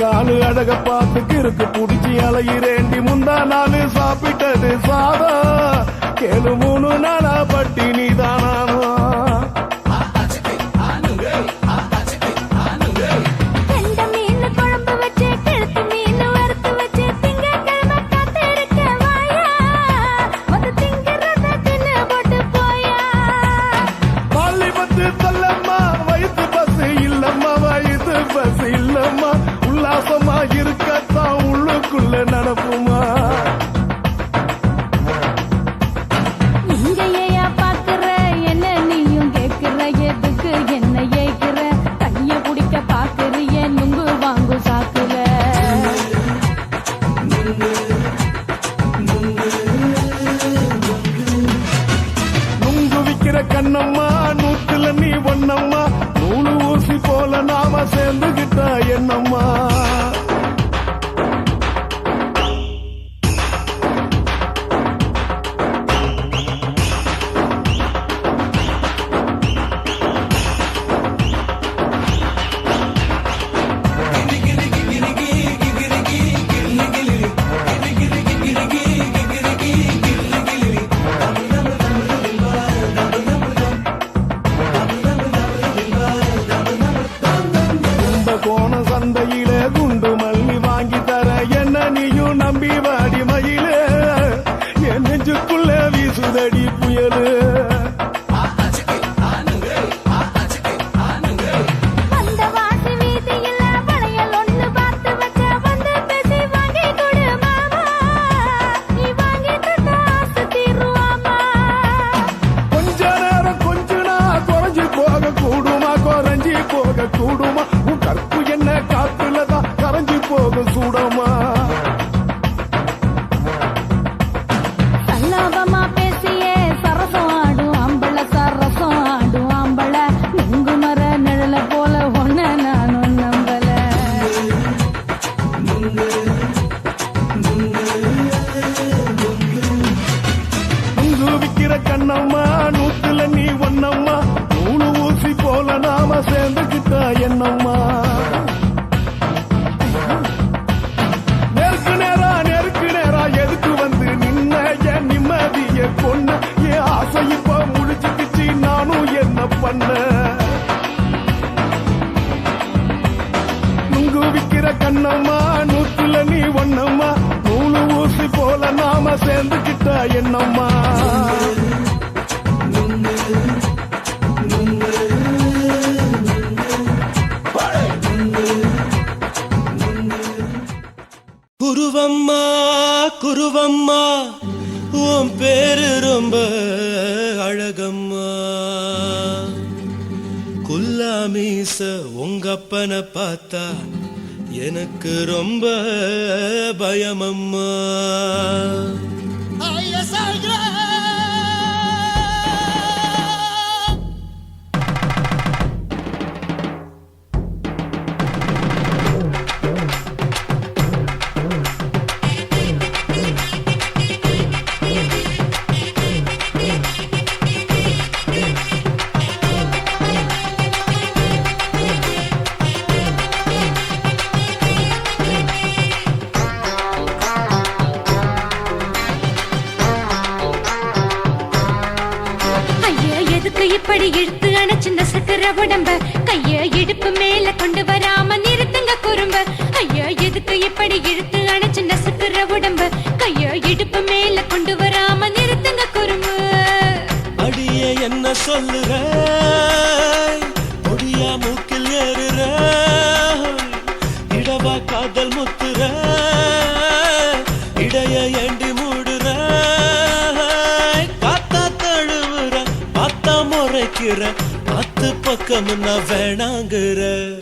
காலு அழக பார்த்து கிறுக்கு புடிச்சி அலையிறேண்டி முந்தா நாலு சாப்பிட்டது சாதம் கேளு 3 நாளா பட்டினி விக்கிற கண்ணம்மா நூத்துல நீ ஒன்னம்மா நூலு ஊசி போல நாம சேர்ந்துகிட்டா என்னம்மா கோண சந்தையில குண்டு மல்லி வாங்கி தர என்ன நீயும் நம்பி வாடி மயில என் நெஞ்சுக்குள்ள வீசுதடி புயலு அந்த வாசி வீதியில வளையல் ஒண்ணு பார்த்து வச்ச வந்து பேசி வாங்கி கொடு மாமா நீ வாங்கி தந்த ஆசை தீருவாமா கொஞ்ச நேரம் கொஞ்சனா குறைஞ்சி போக கூடுமா குறைஞ்சி போக கூடுமா உன் கற்பு என்ன காத்துலதான் கரைஞ்சி போக சூடமா சல்லாபமா பேசியே சரசம் ஆடும் அம்பள சரசம் ஆடும் அம்பள நெங்கு மர நிழல போல ஒன்ன நானும் நம்பல உங்கு விக்கிற கண்ணம்மா நூத்துல நீ ஒன்னம்மா நூலு ஊசி போல நாம சேர்ந்துகிட்டா என்னம்மா நெருக்கு நேரா எதுக்கு வந்து நின்ன என் நிம்மதிய கொன்ன என் ஆசை இப்ப முடிச்சுக்கிச்சு நானும் என்ன பண்ண நுங்கு விக்கிற கண்ணம்மா நூத்துல நீ ஒன்னம்மா நூலு ஊசி போல நாம சேர்ந்துகிட்டா என்னம்மா குருவம்மா குருவம்மா உன் பேரு ரொம்ப அழகம்மா குல்லாமீச உங்க அப்பனை பார்த்தா எனக்கு ரொம்ப பயமம்மா இப்படி இழுத்து அணைச்சிருந்த சக்கர உடம்ப கைய இடுப்பு மேல கொண்டு வராம நிறுத்துங்க குறும்ப ஐயா எதுக்கு இப்படி இழுத்து அணைச்சிருந்த சக்கர உடம்ப கைய இடுப்பு மேல கொண்டு வராம நிறுத்துங்க குறும்பு அடிய என்ன சொல்லுற பொடியா மூக்கில் ஏறுற இடவா காதல் முத்துற இடைய ஏண்டி மூடுற காத்தா தழுவுற பார்த்தா முறைக்கிற பத்து பக்கம் நான் வேணாங்குற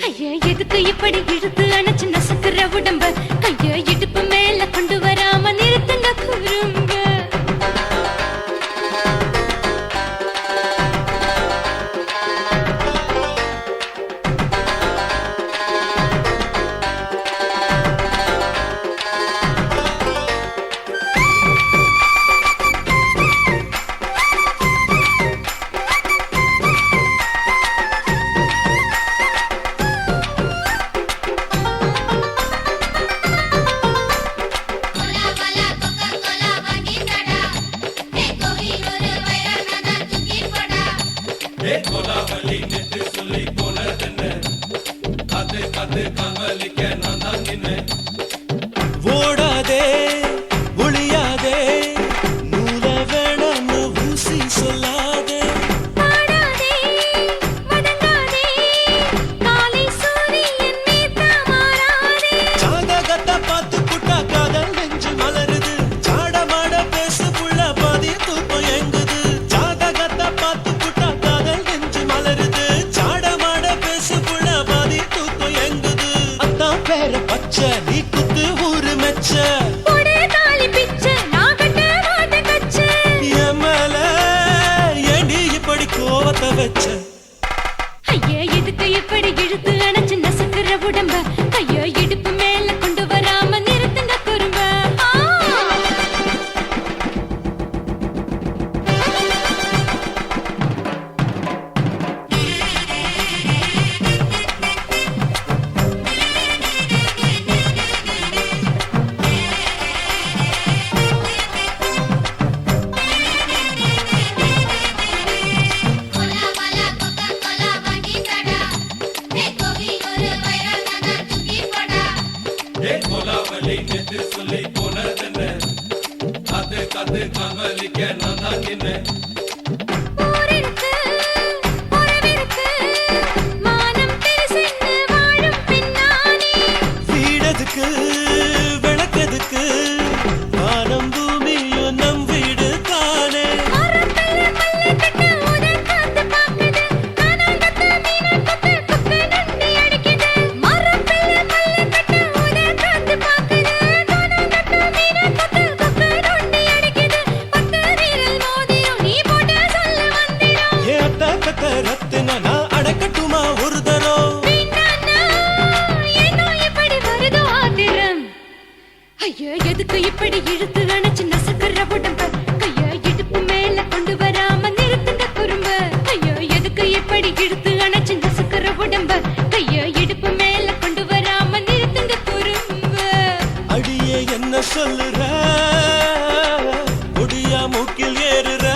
ஐயா எதுக்கு இப்படி இழுத்து அணைச்சு நசுக்குற உடம்ப கைய இடுப்பு மேல கொண்டு வராம நிறுத்துங்க குறும்ப ஓடாதே ஒளியாதே நூல வேணான்னு ஊசி சொல்லாதே ஜாதகத்தை பார்த்து புட்டா காதல் நெஞ்சு மலருது சாடமாட பேசு புள்ள பாதி தூக்கம் எங்குது ஜாதகத்தை பார்த்து புட்டா காதல் நெஞ்சு மலருது சாடமாட பேசு புள்ள பாதி தூக்கம் எங்குது அத்தா கோவத்தை வச்ச ஐயா எதுக்கு இப்படி இழுத்து அணைச்சு நசுக்குற உடம்ப ஐயோ இடுப்பு மேல கொண்டு வராம நிறுத்துங்க குறும்ப வீடதுக்கு விளக்கதுக்கு வானம் பூமியும் நம் வீடு தானே ரத்தின நான் அடக்கட்டுமா ஒரு தரம் ஐயோ எதுக்கு இப்படி இழுத்து அணைச்சு நசுக்குற உடம்ப கையோ இடுப்பு மேல கொண்டு வராம நிறுத்துங்க குறும்ப ஐயோ எதுக்கு இப்படி இழுத்து அணைச்சு நசுக்குற உடம்ப கையோ இடுப்பு மேல கொண்டு வராம நிறுத்துங்க குறும்ப அடியே என்ன சொல்லுற முடியா மூக்கில் ஏறுற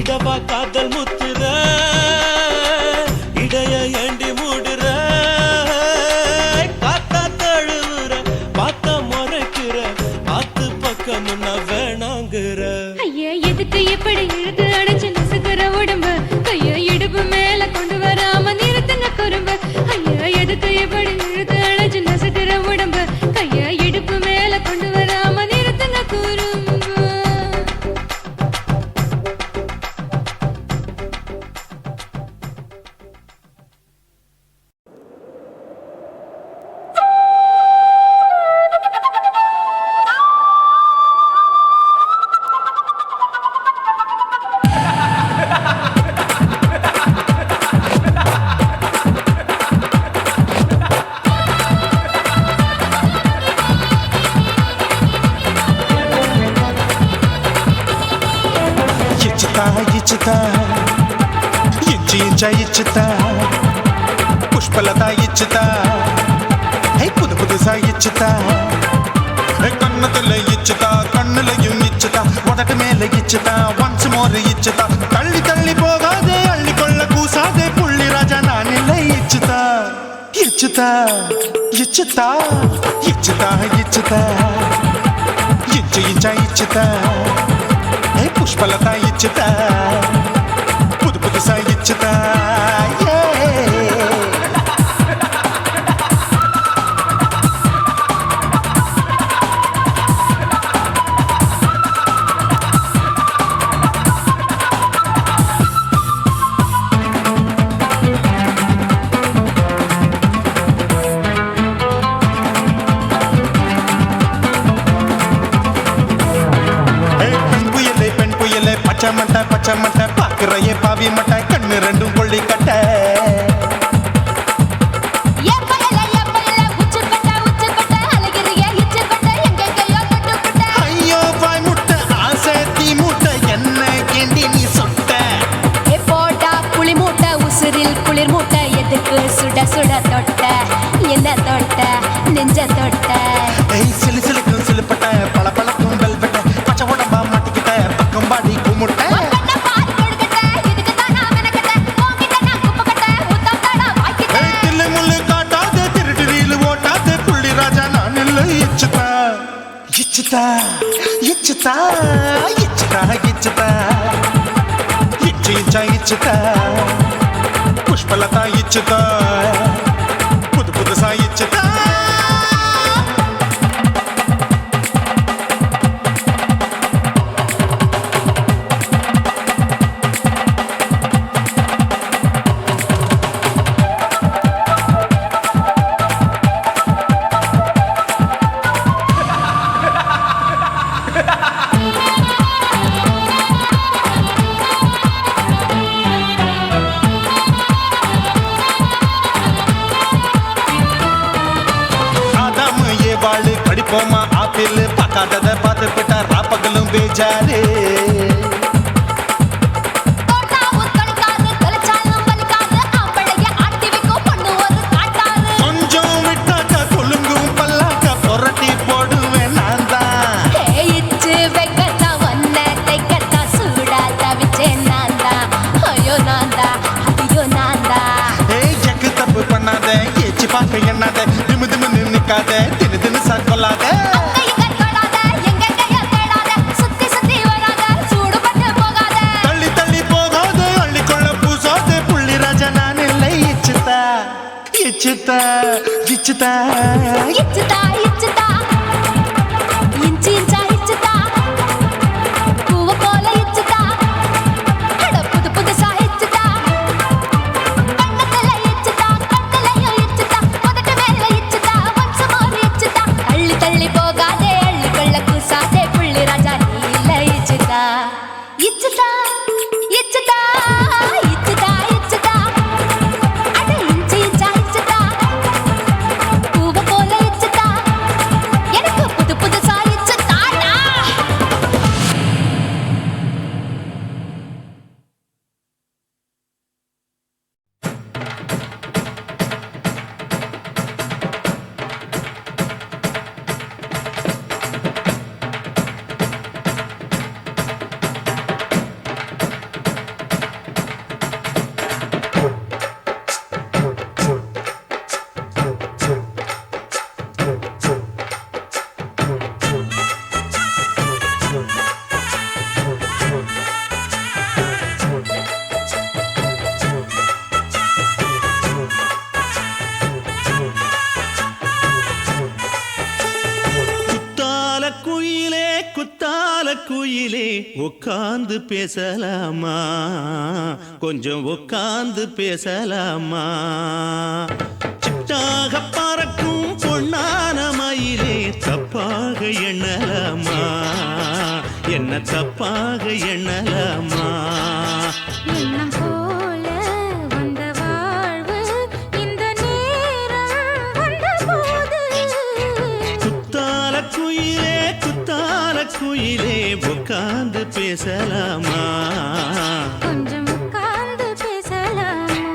இடவா காதல் முத்துற இடைய ஏண்டி மூடுற காத்தா தழுவுற பார்த்தா முறைக்கிற ஆத்து பக்கம் முன்ன வேணாங்கிற ஐயா எதுக்கு இப்படி இழுத்து அணைச்சு நசுக்குற உடம்ப கையோ இடுப்பு மேல கொண்டு வராம நிறுத்துங்க குறும்ப ஐயா எதுக்கு இப்படி இழுத்து அணைச்சு நசுக்குற உடம்ப கையோ இடுப்பு மேல கொண்டு வராம நிறுத்துங்க குறும்ப ఇచ్చుతా ఇచ్చుతా పుష్పలత ఇచ్చుతా புது புதுசா இச்சுதா கண்ணத்துல இச்சுதா கண்ணுலையும் இச்சுதா உதட்டு மேல இச்சுதா ஒன்ஸ் மோர் இச்சுதா தள்ளி தள்ளி போகாதே அள்ளி கொள்ள கூசாதே புள்ளி ராஜா நான் இல்லை இச்சுதா இச்சுதா இச்சுதா இச்சுதா இச்சுதா இச்சா இச்சுதா புஷ்பலதா இச்சுதா புது புதுசா இச்சுதா பச்சை மட்டை பாக்குறையே பாவி மட்டை கண்ணு ரெண்டும் கொள்ளி கட்ட ஐயோ வாய் முட்டை ஆசை தீ முட்டை என்ன கேண்டி நீ சொட்ட போட்டா புளி மூட்டை உசுரில் குளிர் மூட்டை எதுக்கு சுட சுட தொட்ட என்ன தொட்ட நெஞ்ச தொட்ட சிலு சிலுக்கும் சிலுப்பட்ட பல பழக்கும் வெல்வெட்ட பச்சை உடம்பா மாட்டிக்கிட்ட பக்கம் பாடி குமுட்ட இச்சுதா இச்சுதா இச்சுதா இச்சுதா இச்சா இச்சுதா புஷ்பலதா இச்சுதா புது புதுசா இச்சுதா காட்டத பார்த்து விட்டா ராப்பகலும் பேச்சாரு என்னத திமு திமு நிக்காத தினு தினு சாக்கொள்ளாத தள்ளி தள்ளி போகாத அள்ளிக்கொள்ள பூசாத புள்ளி ராஜா நான் இல்லை இச்சுதா இச்சுதா இச்சுதா இச்சுதா இச்சுதா இஞ்சி இஞ்சா இச்சுதா பூவ போல இச்சுதா அட புது புதுசா இச்சுதா கண்ணத்துல இச்சுதா கண்ணலையும் இச்சுதா உதட்டு மேல இச்சுதா once more இச்சுதா தள்ளி தள்ளி போகாதே அள்ளி கொள்ள கூசாதே புள்ளி ராஜா நீ இல்ல இச்சுதா இச்சுதா இச்சுதா இச்சுதா இச்சுதா அட இஞ்சி இஞ்சா இச்சுதா பூவ போல இச்சுதா எனக்கு புது புதுசா இச்சுதாடா குத்தால குயிலே உட்கார்ந்து பேசலாமா கொஞ்சம் உட்கார்ந்து பேசலாமா சிட்டாக பறக்கும் பொன்னான மயிலே தப்பாக எண்ணலாமா என்ன தப்பாக எண்ணலாமா எண்ணம் போல வந்த வாழ்வு இந்த நேரம் வந்தபோது குத்தால குயிலே உட்கார்ந்து பேசலாமா கொஞ்சம் உட்கார்ந்து பேசலாமா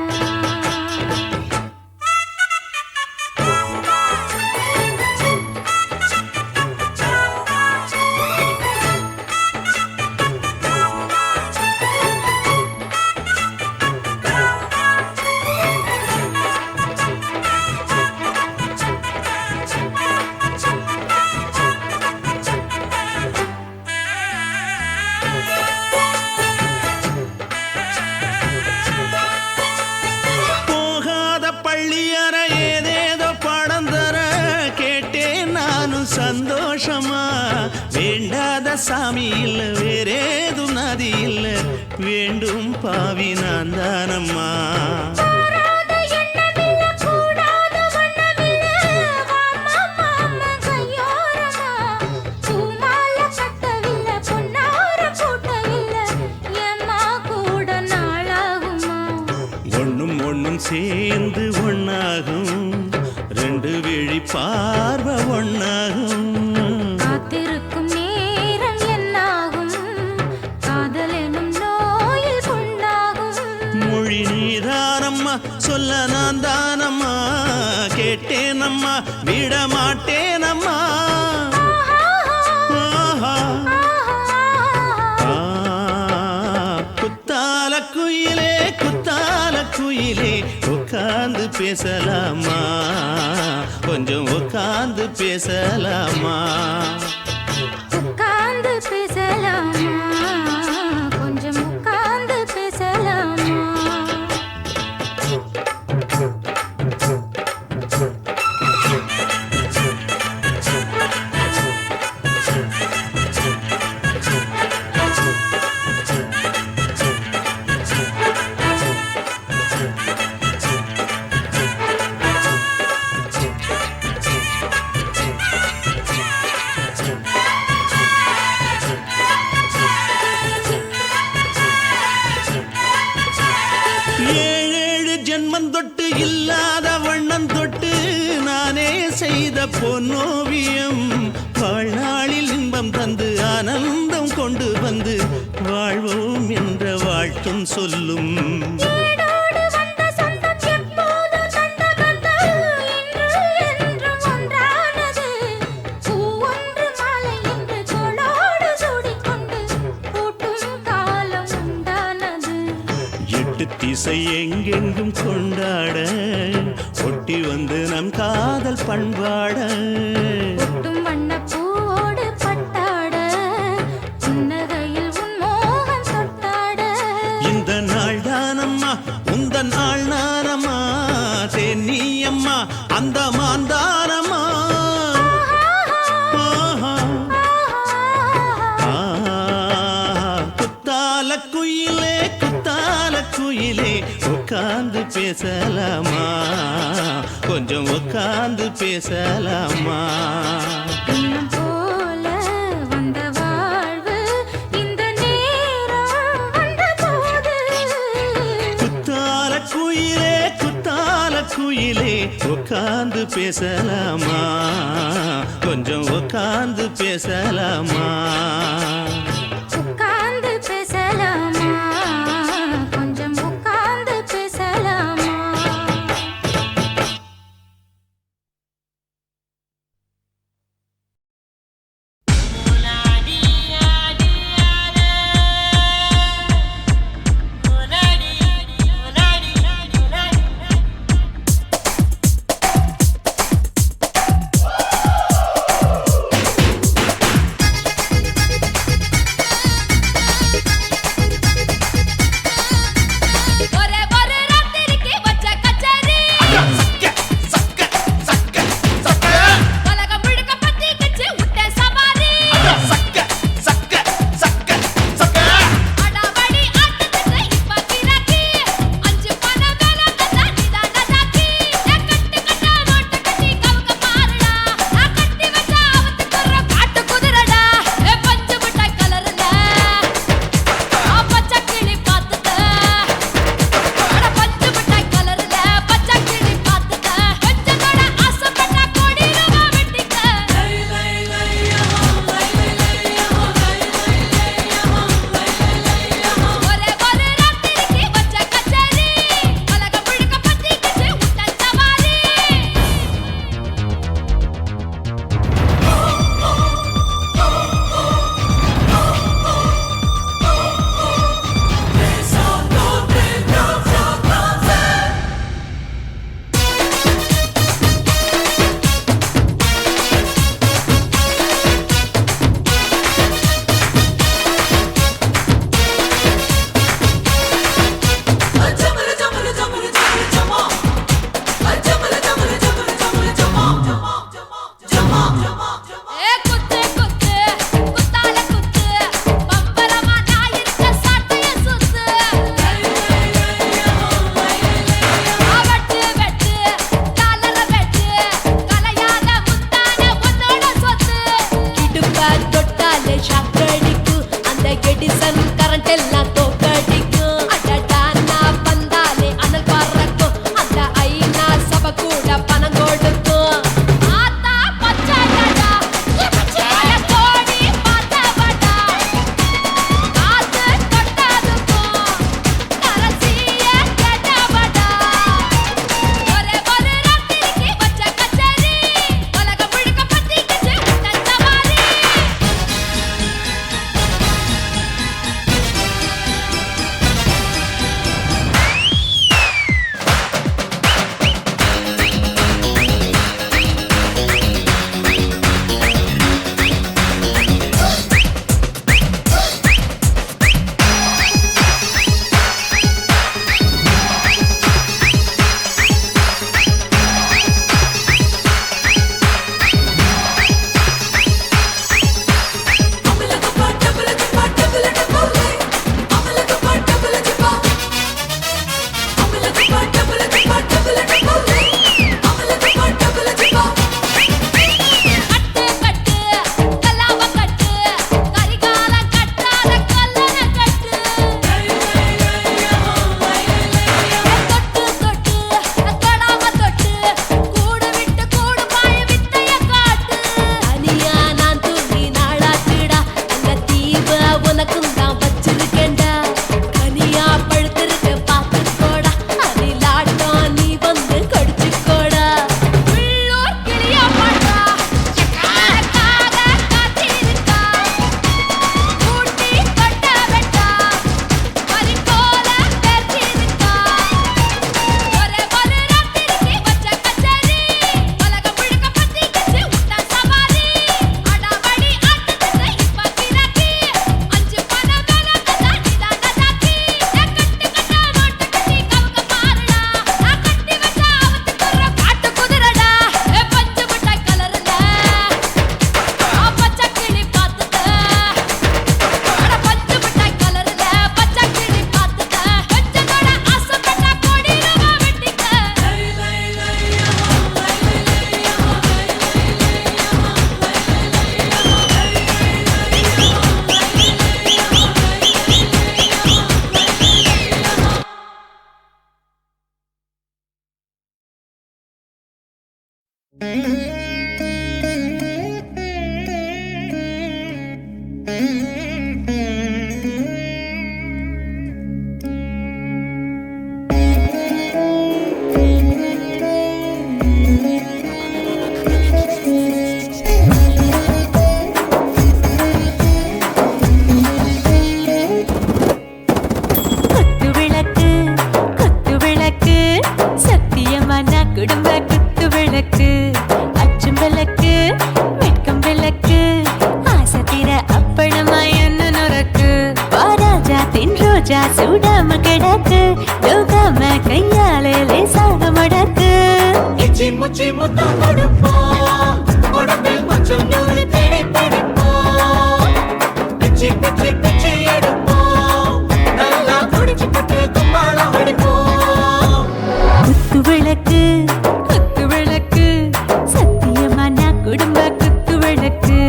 போகாத பள்ளியற ஏதேதோ பாடம் தர கேட்டேன் நானும் சந்தோஷமா வேண்டாத சாமி இல்ல வேறேதும் நதி இல்ல வேண்டும் பாவி நான் தானம்மா ஒண்ணும் ஒண்ணும் சேர்ந்து ஒண்ணாகும் ரெண்டு விழி பார்வை ஒண்ணாகும் காத்திருக்கும் நேரம் என்னாகும் காதல் எனும் நோயில் புண்ணாகும் மொழி நீதானம்மா சொல்ல நான் தானம்மா கேட்டேனம்மா விட மாட்டேனம்மா ஆஹா. குத்தால குயிலே உட்கார்ந்து பேசலாமா கொஞ்சம் உட்கார்ந்து பேசலாமா உட்கார்ந்து பேசலாமா கொஞ்சம் உட்கார்ந்து பேசலாமா ஏழேழு ஜென்மம் தொட்டு இல்லாத வண்ணம் தொட்டு நானே செய்த பொன்னோவியம் வாழ்நாளில் வாழ்த்தும் சொல்லும் ஏடோடு வந்த சொந்தம் எப்போதும் தந்த பந்தம் இன்று என்றும் ஒன்றானது. பூ ஒன்று மாலை என்று தோளோடு சூடிக்கொண்டு பூட்டும் காலம் உண்டானது. எட்டு திசை எங்கெங்கும் கொண்டாட ஒட்டி வந்து நம் காதல் பண்பாட ஒட்டும் வண்ணப் பூவோடு பட்டாட புன்னகையில் உன் மோகம் தொட்டாட. இந்த நாள் தானம்மா உந்த நாள் நானம்மா தேனி அம்மா அந்த மாந்தானம்மா குத்தால குயிலே குத்தால குயிலே உட்கார்ந்து பேசலாமா கொஞ்சம் உட்கார்ந்து பேசலாமா இன்னும் போல வந்த வாழ்வு இந்த நேரம் வந்தபோது. குத்தால குயிலே உட்கார்ந்து பேசலாமா கொஞ்சம் உட்கார்ந்து பேசலாமா உட்கார்ந்து பேசலாமா கொஞ்சம் உட்கார்ந்து பேசலாமா. சுடாம கிடக்கு யோகாம கையாலே லேசாக மடக்கு இச்சி முச்சி முத்தம் கொடுப்போம் உடம்பில் கொஞ்சம் நூறு தேடி பிடிப்போம் பிச்சி பிச்சி பிச்சி எடுப்போம் நல்லா குடிச்சு பட்டு கும்பாலம் அடிப்போம் குத்து விளக்கு சத்தியமான குடும்ப குத்து விளக்கு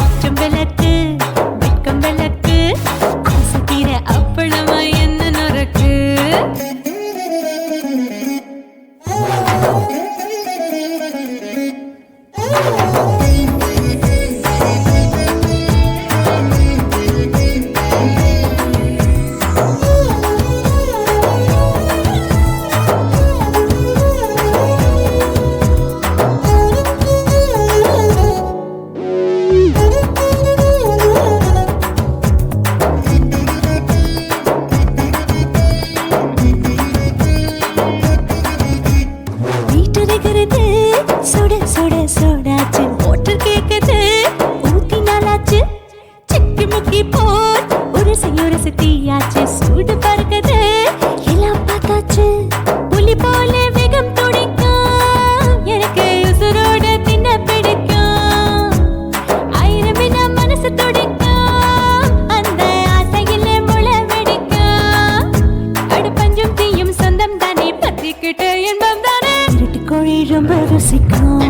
அச்சம் விளக்கு வெட்கம் விளக்கு ஆசைக்கிற அப்பளமா என்ன நொறுக்கு சுட சுட சோடாச்சு மோட்டர் கேக்குது ஊத்தி நாளாச்சு சிக்கி முக்கி போர் உரசி தீயாச்சு சூடு பறக்குது எல்லாம் பார்த்தாச்சு புலி போல வேகம் துடிக்கும் எனக்கு உசுரோட தின்ன பிடிக்கும் ஆயிரம் மனசு துடிக்கும் அந்த ஆசையில முளை வெடிக்கும் அடுப்பஞ்சும் தீயும் சொந்தம் தானே பத்திக்கிட்டு இன்பம் தானே கோழி ரொம்ப ருசிக்கும்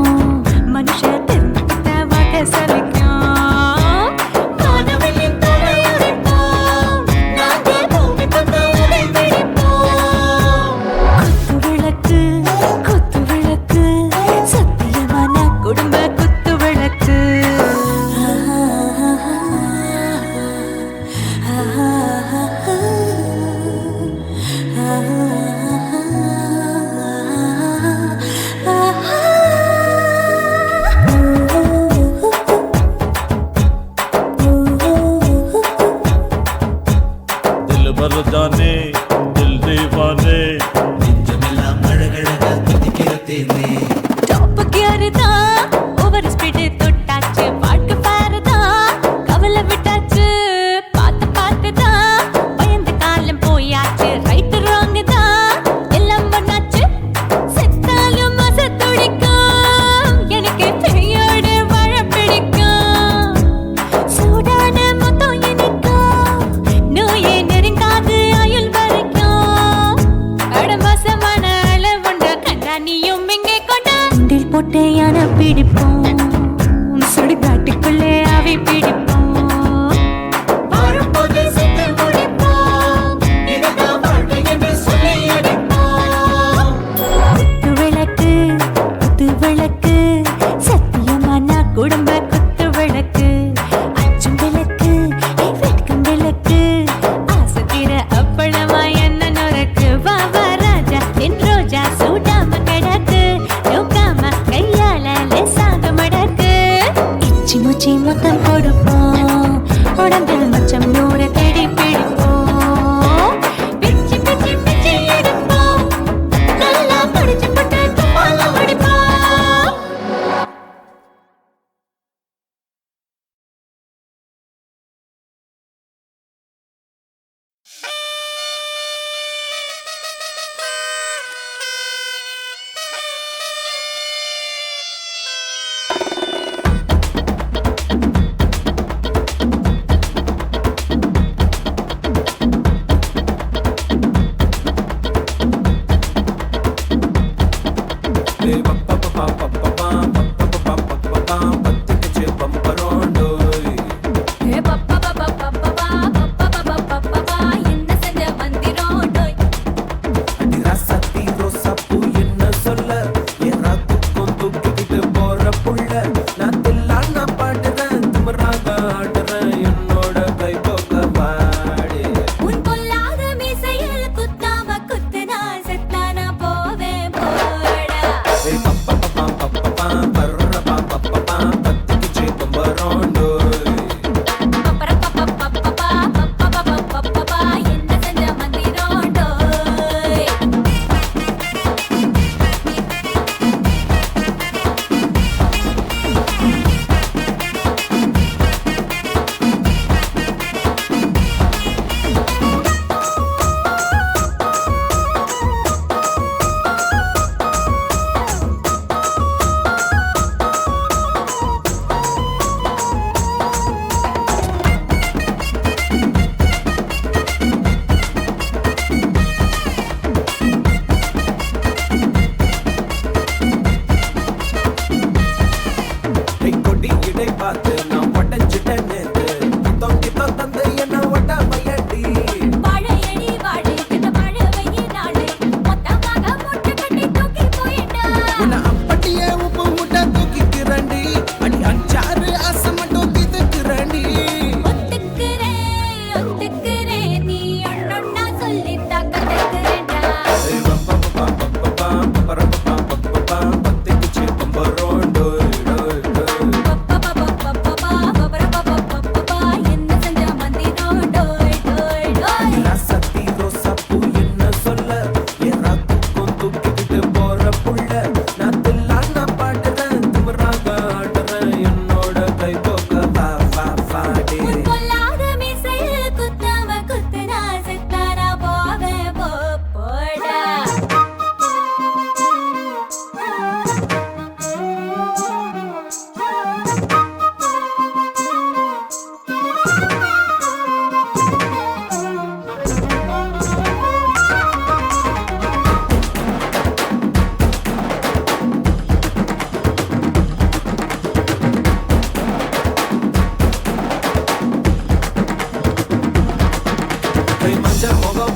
மனுஷ தெரிஞ்சுக்கிட்ட வாக்க சலிக்கும் வானவெளியின் தலையுடைப்போம் நாங்கள் பூமி பந்த உடை வெடிப்போம் குத்து விளக்கு சத்தியமான குடும்ப குத்து விளக்கு जाने दिल दीवाने நெஞ்சமெல்லாம் அழகழகா கொதிக்கிற தேனே டாப் கியர் தான் ஓவர் ஸ்பீட் தொட்டாச்சு வாழ்க்கை பாரு தான் கவலை விட்டாச்சு பார்த்து தான் பயந்து காலம் போயாச்சு ரைட் ராங் தான் எல்லாம் பண்ணாச்சு செத்தாலும் மச துடிக்கும் எனக்கு பெரியோட வாழ பிடிக்கும் சூடான மொத்தம் எனக்கும் நோயே நெருங்காது ஆயுள் வரைக்கும் அடம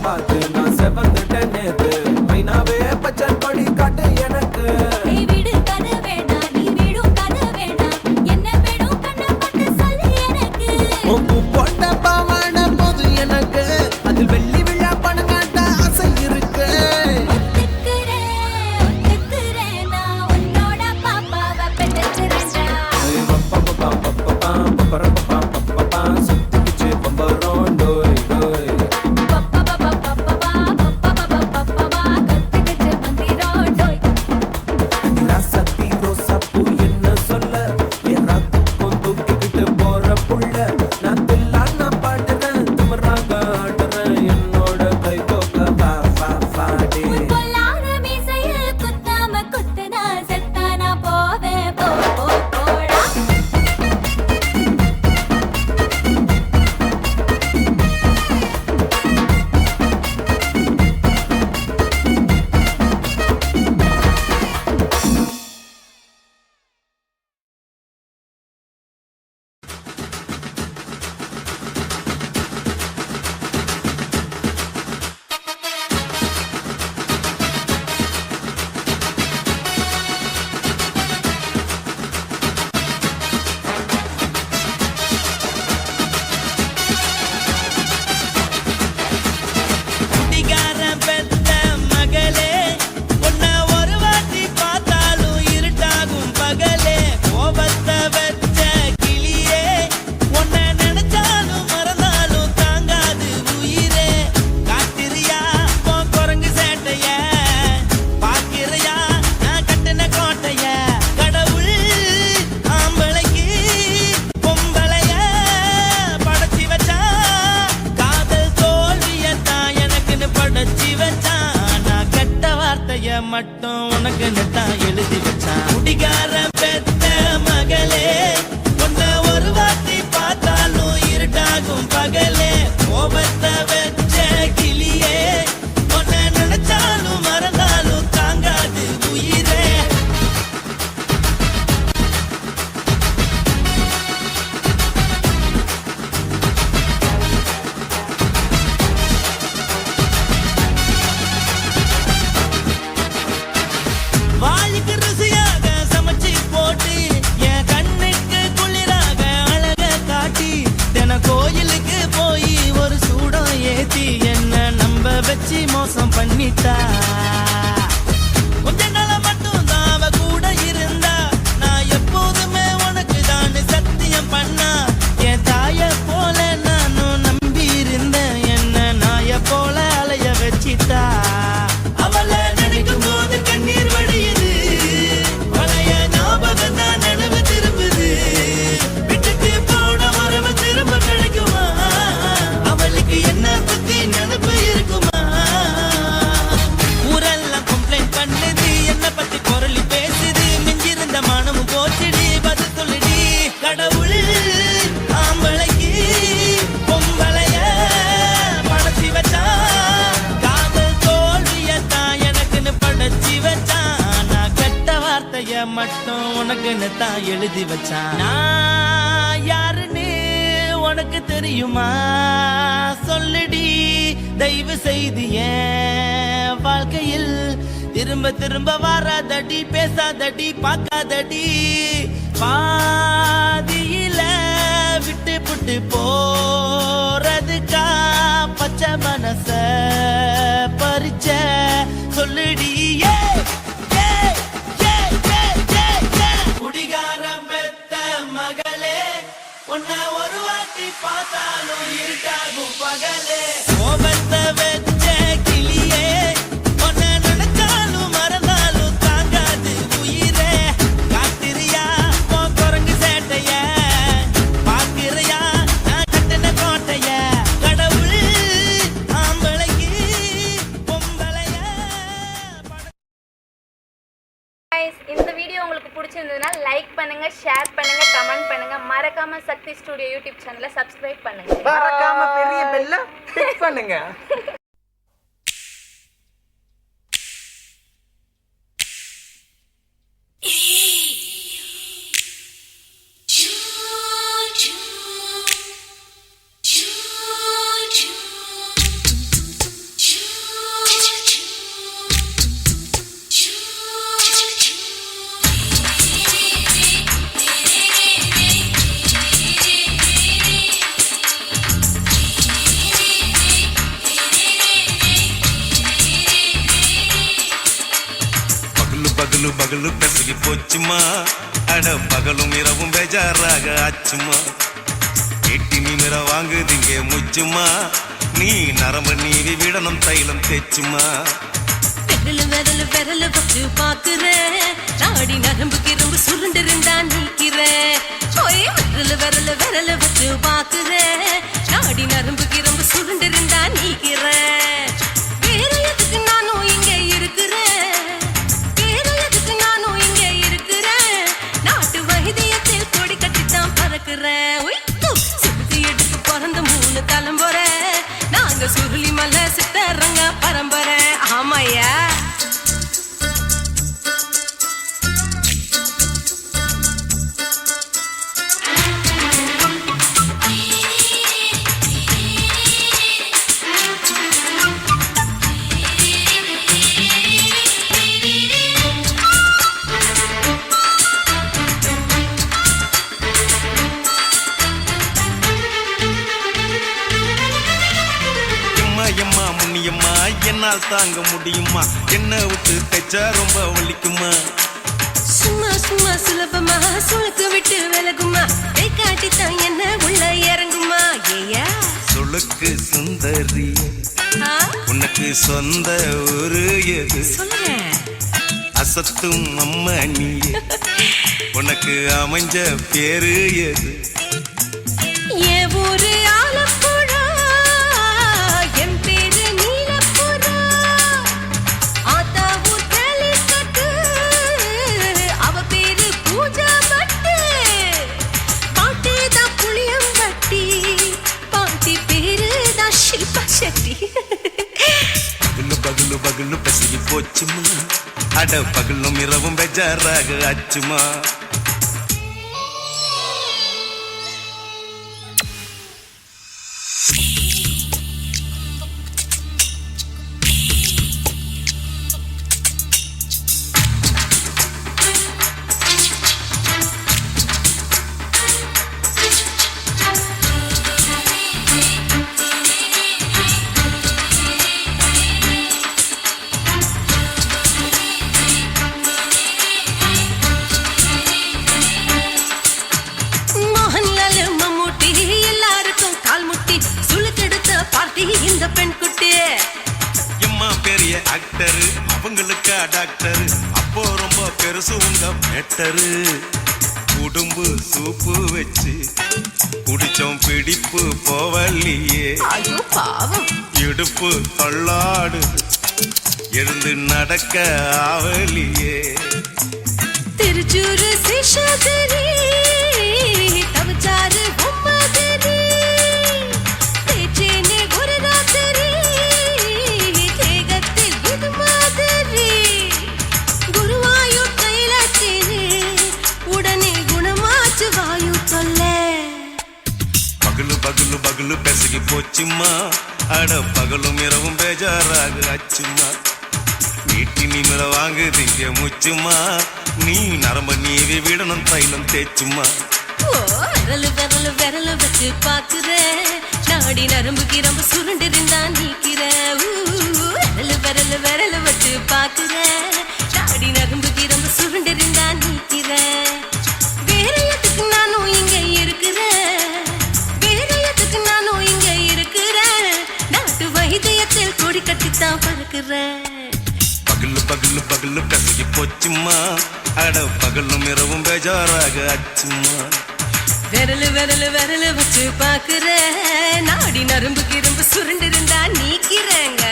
பார்த்து நான் செவந்துட்டேன் நேத்து மைனாவே பச்சை கொடி காட்டு எனக்கு நீ விடு கதை வேணாம் நீ விடும் கதை வேணாம் என்ன வேணும் கண்ணை பட்டு சொல்லு எனக்கு உப்பு போட்ட பாவாட போது எனக்கு அதில் வெள்ளி விழா பணங்காட்ட ஆசை இருக்கு ஒத்துக்கிறேன் நான் உன்னோட பாப்பாவை பெற்றுக்கிறேன்டா சுத்திச்சு பம்பரம் டோய் டோய் கத்துக்கிட்டு வந்திரோடோய் சத்தி ரோசாப்பூ என்ன சொல்ல எல்லாத்துக்கும் தூக்கிக்கிட்டு போற புள்ள நான் தில்லான பாடுறேன் திமிராக ஆடுறேன் என்னோட கை கோக்க வா வா வாடி பொல்லாத மீசையில் குத்தாம குத்துனா செத்தானா போவேன் போ போ போடா குடிகாரன் பெத்த மகளே உன்னை ஒரு வாட்டி பார்த்தாலும் இருட்டாகும் பகலே கோபத்தை வச்ச கிளியே உன்னை நினைச்சாலும் மறந்தாலும் தாங்காது உயிரே காத்திரியா உன் குரங்கு சேட்டைய பாக்கிறியா நான் கட்டின கோட்டைய கடவுள் ஆம்பளைக்கு பொம்பளைய படைச்சி வச்சா காதல் தோல்வியத்தான் எனக்குன்னு படைச்சி வச்சான் நான் கெட்ட வார்த்தைய மட்டும் உனக்குன்னு தான் எழுதி வச்சான் குடிகாரன் பெத்த மகளே உன்னை ஒரு வாட்டி பார்த்தாலும் இருட்டாகும் பகலே கோபத்தை வச்ச கிளியே உன்னை நினைச்சாலும் மறந்தாலும் தாங்காது உயிரே வாய்க்கு ருசியாக சமைச்சு போட்டு என் கண்ணுக்கு குளிராக அழக காட்டி தின கோயிலுக்கு போய் ஒரு சூடம் ஏத்தி என்ன நம்ப வச்சு மோசம் பண்ணிட்டா கொஞ்ச நாள மட்டும் தான் அவ கூட இருந்தா நான் எப்போதுமே உனக்கு தான் சத்தியம் பண்ணா என் தாய போல நானும் நம்பி இருந்தேன் என்ன நாய போல அலைய வச்சிட்டா அவளை நினைக்கும் போது கண்ணீர் வடியுது பழைய ஞாபகம் தான் நினைவு திரும்புது விட்டுட்டு போன உறவு திரும்ப கிடைக்குமா அவளுக்கு என்ன பத்தி நினைப்பு இருக்குமா ஊரெல்லாம் கம்ப்ளைண்ட் பண்ணுது என்ன பத்தி குரலி பேசுது மிஞ்சிருந்த மானமும் போச்சுடி பதில் சொல்லுடி கடவுள் ஆம்பளைக்கு பொம்பளைய படைச்சி வச்சா காதல் தோல்வியத்தான் எனக்குன்னு படைச்சி வச்சான் நான் கெட்ட வார்த்தைய மட்டும் உனக்குன்னு தான் எழுதி வச்சான் நான் யாருன்னு உனக்கு தெரியுமா சொல்லுடி தயவு செய்து என் வாழ்க்கையில் திரும்ப திரும்ப வராதடி பேசாதடி பார்க்காதடி பாதியில விட்டு புட்டு போறதுக்கா பச்சை மனச பறிச்ச சொல்லுடி குடிகாரம் பெத்த மகளே உன்னை ஒரு வாட்டி பார்த்தாலும் இருட்டாகும் பகலே கோபத்தை வச்ச கிளியே உன்னை நினைச்சாலும் மறந்தாலும் தாங்காது உயிரே காத்திரியா உன் குரங்கு சேட்டைய பாக்கிறியா நான் கட்டின கோட்டைய கடவுள் ஆம்பளைக்கு பொம்பளைய இந்த வீடியோ உங்களுக்கு பிடிச்சிருந்ததுன்னா லைக் பண்ணுங்க, ஷேர் பண்ணுங்க, கமெண்ட் பண்ணுங்க. மறக்காம சக்தி ஸ்டுடியோ யூடியூப் சேனலை சப்ஸ்கிரைப் பண்ணுங்க. மறக்காம பெரிய பெல்ல கிளிக் பண்ணுங்க. பகலு பகலு பெசகி போச்சுமா அட பகலும் இரவும் பேஜாராக ஆச்சுமா எட்டி நிமிர வாங்குதிங்க முச்சுமா நீ நரம்பு நீவி விடணும் தைலம் தேச்சுமா விரல விரல வச்சு பாக்குறேன் நாடி நரம்பு கிரம்பு சுருண்டு இருந்தா நீக்கிறேன் விரல விரல வச்சு பாக்குறேன் நாடி நரம்பு கிரம்பு சுருண்டு இருந்தா நீக்கிறேன் வேற எதுக்கு நானும் இங்க இருக்கிறேன் வேற எதுக்கு நானும் இங்க இருக்கிறேன் நாட்டு வைத்தியத்தில் கொடி கட்டித்தான் பறக்கிறேன் சுத்தி எடுத்து பிறந்த 3 தலைமுறை நாங்க சுருளி மலை சித்தரங்க பரம்பரை ஆமாயா எம்மா முன்னியம்மா என்னால் தாங்க முடியுமா என்ன விட்டு தைச்சா ரொம்ப வலிக்குமா சும்மா சும்மா சுலபமா சுளுக்கு விட்டு விலகுமா கை காட்டித்தான் என்ன உள்ள இறங்குமா ஏயா சுளுக்கு சுந்தரி உனக்கு சொந்த ஊரு எது சொல்றேன் அசத்தும் அம்மா நீ உனக்கு அமைஞ்ச பேரு எது என் ஊரு ஆலப்புழா என் பேரு நீலப்புறா ஆத்தா ஊர் கேலிக்கட்டு அவ பேரு பூஜா பட்டு பாட்டி தான் புளியம்பட்டி பாட்டி பேரு தான் ஷில்பா செட்டி பகலு பகலு பகலு பசிக்கு போச்சுமா அட பகலும் இரவும் பெஜாராக ஆச்சுமா இந்த பெண் குட்டி எம்மா பெரிய ஆக்டர் அவங்களுக்கா டாக்டர் அப்போ ரொம்ப பெருசு உங்க மேட்டரு உடும்பு சூப்பு வச்சு குடிச்சோம் பிடிப்பு போவல்லையே ஐயோ பாவம் இடுப்பு தள்ளாடு எழுந்து நடக்க ஆவலியே திருச்சூரு சிஷாதிரி தவச்சாரு பொம்மதிரி தேச்சேனே ஒரு ராத்திரி தேகத்தில் இது மாதிரி குருவாயூர் கைலாச்சேனே உடனே குணமாச்சு வாயு சொல்ல பகலு பகலு பகலு பெசகி போச்சுமா அட பகலும் இரவும் பேஜாராக ஆச்சுமா வீட்டி நிமிர வாங்குதிங்க முச்சுமா நீ நரம்ப நீவி விடணும் தைலம் தேச்சுமா விரலு விரலு விரலு வச்சு பாக்குறேன் நாடி நரம்பு கிரம்பு சுருண்டு இருந்தா நீக்கிறேன் விரலு விரலு விரலு வச்சு பாக்குறேன் நாடி நரம்பு கிரம்பு சுருண்டு இருந்தா நீக்கிறேன் வேற எதுக்கு நானும் இங்க இருக்கிறேன் வேற எதுக்கு நானும் இங்க இருக்கிறேன் நாட்டு வைத்தியத்தில் கொடி கட்டித்தான் பறக்கிறேன் பகலு பகலு பகலு பெசகி போச்சுமா அட பகலும் இரவும் பேஜாராக ஆச்சுமா விரலு விரலு விரலு வச்சு பாக்குறேன் நாடி நரம்பு கிரம்பு சுருண்டு இருந்தா நீக்கிறேங்க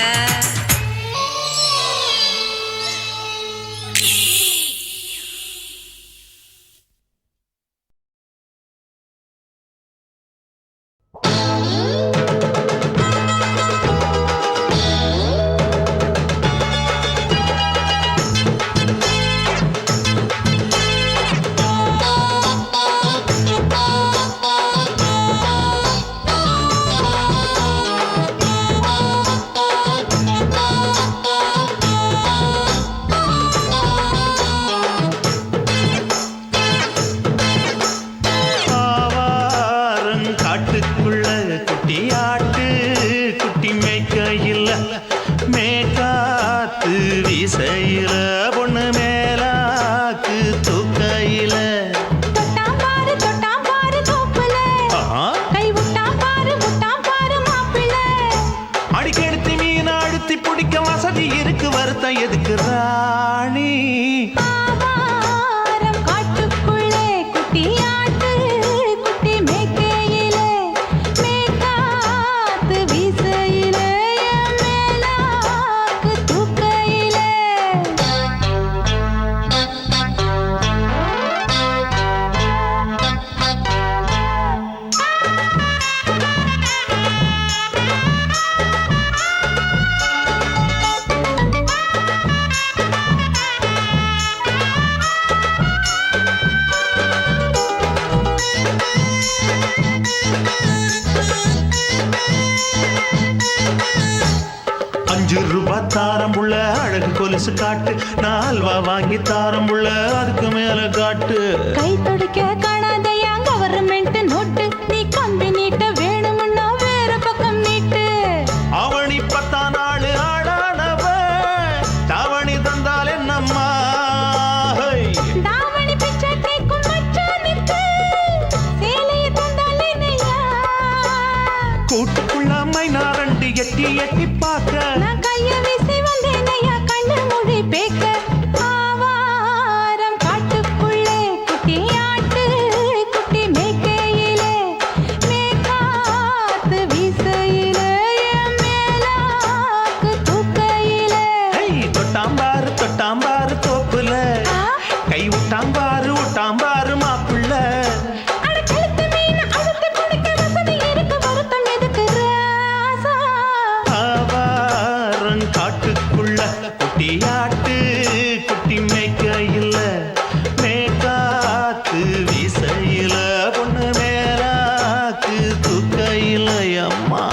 மேகாத்து விசையில பொண்ணு மேலா 5 ரூபாய் தாரம்புள்ள அழகு கொலுசு காட்டு, 4 ரூபாய் வாங்கி தாரம்புள்ள அதுக்கு மேல காட்டு. கை துடிக்க காணாதையா கவர்மெண்ட் நோட்டு, நீ கம்பி நீட்ட வேணும்னா வேற பக்கம் நீட்டு. அவனி 10 நாள் ஆடானவ தாவணி தந்தால் என்னம்மா? தாவணி பிச்சை கேட்கும் மச்சானுக்கு சேலையை தந்தால் என்னையா? கூட்டுக்குள்ள மைனாரண்டி எட்டி எட்டி பார்க்க, நான் கைய வீசி வந்தேனையா கண்ணு மொழி பேக்க. ஆவாரம் காட்டுக்குள்ளே குட்டி ஆட்டு குட்டி மேய்க்கையிலே, மேற்காத்து வீசையிலே, என் மேலாக்கு தூக்கையிலே. தொட்டாம்பாரு தொட்டாம்பாரு தோப்புல, கை விட்டாம்பாரு விட்டாம்பாரு மாப்பிள்ள. அட கழுத்து மீன் அழுத்து குடிக்க வசதி இருக்கு, வருத்தம் எதுக்கு ராசா? ஆவாரம் காட்டுக்குள்ள குட்டியாட்டு குட்டி மேய்க்கையில, மேற்காத்து வீசையில, பொண்ணு மேலாக்கு தூக்கையில. அம்மா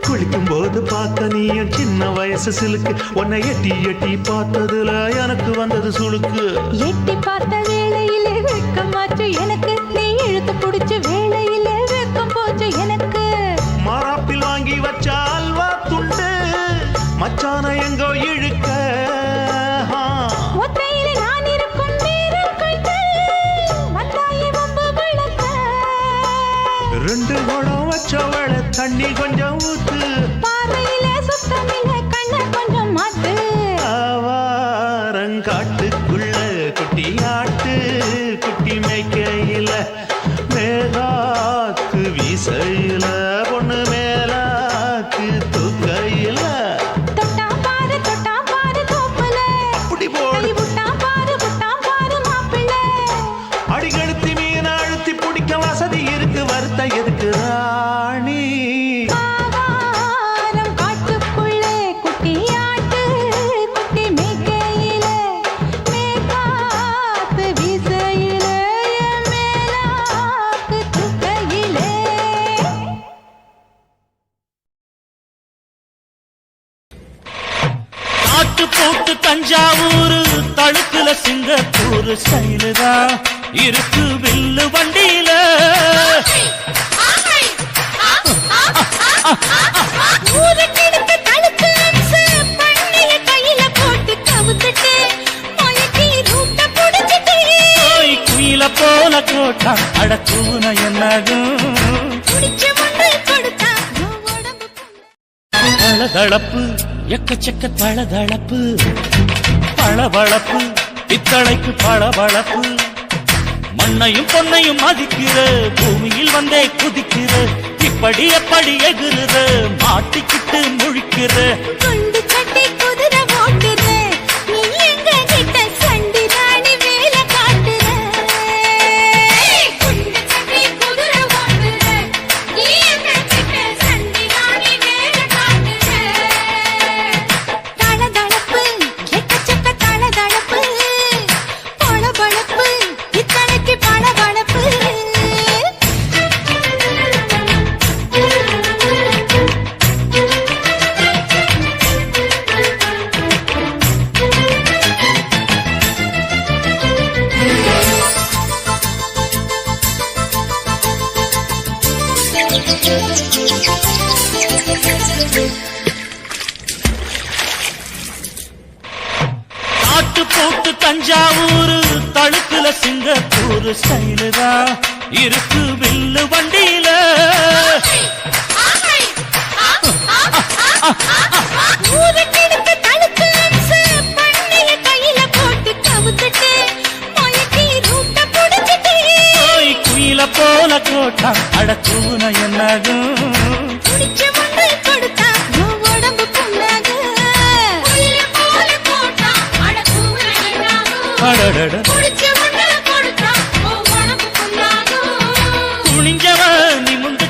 குளிக்கும் போது பார்த்த நீயும் சின்ன வயசு சிலுக்கு, உன்னை எட்டி எட்டி பார்த்ததுல எனக்கு வந்தது சுளுக்கு. எட்டி பார்த்த வேளையிலே வெட்கமாச்சு எனக்கு, நீ இழுத்து பிடிச்சு வேளையிலே வெட்கம் போச்சு எனக்கு. மாறாப்பில் வாங்கி வச்ச அல்வா துண்டு மச்சான எங்கோ இழுக்க. ஒத்தையிலே நான் இருக்கும் நேரம் கண்டு வந்தாயே வம்பு விளக்க. 2 குடம் வச்சவள தண்ணி கொஞ்சம் ஊத்து, பார்வையிலே சுத்தமில்லை கண்ண கொஞ்சம் மாத்து. ஆவாரங்காட்டுக்குள்ள குட்டியாட்டு குட்டி மேய்க்கையில, மேலாக்கு வீசையில, பொண்ணு மேலாக்கு தூக்கையில. தொட்டாம் பாரு தோப்புல, அப்படி போடு. கை விட்டாம் பாரு மாப்பிள்ளை. அடிகழுத்தி மீன் அழுத்தி பிடிக்க வசதி இருக்கு, வருத்த எதுக்கு ராணி? ஆவாரம் காட்டுக்குள்ளே குட்டியாட்டு குட்டி மேய்க்கையிலே, மேற்காத்து வீசையிலே, என் மேலாக்கு தூக்கையிலே. ஆட்டு போட்டு தஞ்சாவூர், தழுக்குல சிங்கப்பூர் ஸ்டைலுதா இருக்கு வில்லு வண்டியில. ஊருக்கெடுத்து தழுக்கு அம்சு, பண்ணிய கையில போட்டு கவுத்துட்டு, மயக்கி ரூட்ட புடிச்சிட்டு, குயில போல கோட்டா அடக்கூன என்னகும் குடிச்ச ஒன்று கொடுத்தா உன் உடம்பு பளதளப்பு எக்கச்சக்க பளதளப்பு, பளபளப்பு பித்தளைக்கு பளபளப்பு. மண்ணையும் பொன்னையும் மதிக்கிற, பூமியில் வந்தே குதிக்கிற, இப்படி எப்படி எகுற, மாட்டிக்கிட்டு முழிக்கிற. குண்டு சட்டி குதிரை ஓட்டுற, நீ எங்க கிட்ட சண்டி ராணி வேலை காட்டுற. குண்டு சட்டி குதிரை ஓட்டுற, நீ எங்க கிட்ட சண்டி ராணி வேலை காட்டுற. தளதளப்பு எக்கச்சக்க தளதளப்பு, பளபளப்பு இத்தனைக்கு பளபளப்பு. ஆட்டு போட்டு தஞ்சாவூர், தழுக்குல சிங்கப்பூர் ஸ்டைலுதா இருக்கு வில்லு வண்டியில. ஊருக்கெடுத்து தழுக்கு அம்சு, பண்ணிய கையில போட்டு கவுத்துட்டு, மயக்கி ரூட்ட புடிச்சிட்டு, குயில போல கோட்டா அடக்கூன என்னகும் குடிச்ச ஒன்று கொடுத்தா உன் உடம்பு புண்ணாகு. குயில போல போட்டா அடக்கூன என்னாகும், அடடட குடிச்ச ஒன்று கொடுத்தா உன் உடம்பு புண்ணாகு. துணிஞ்சவ நிமிந்து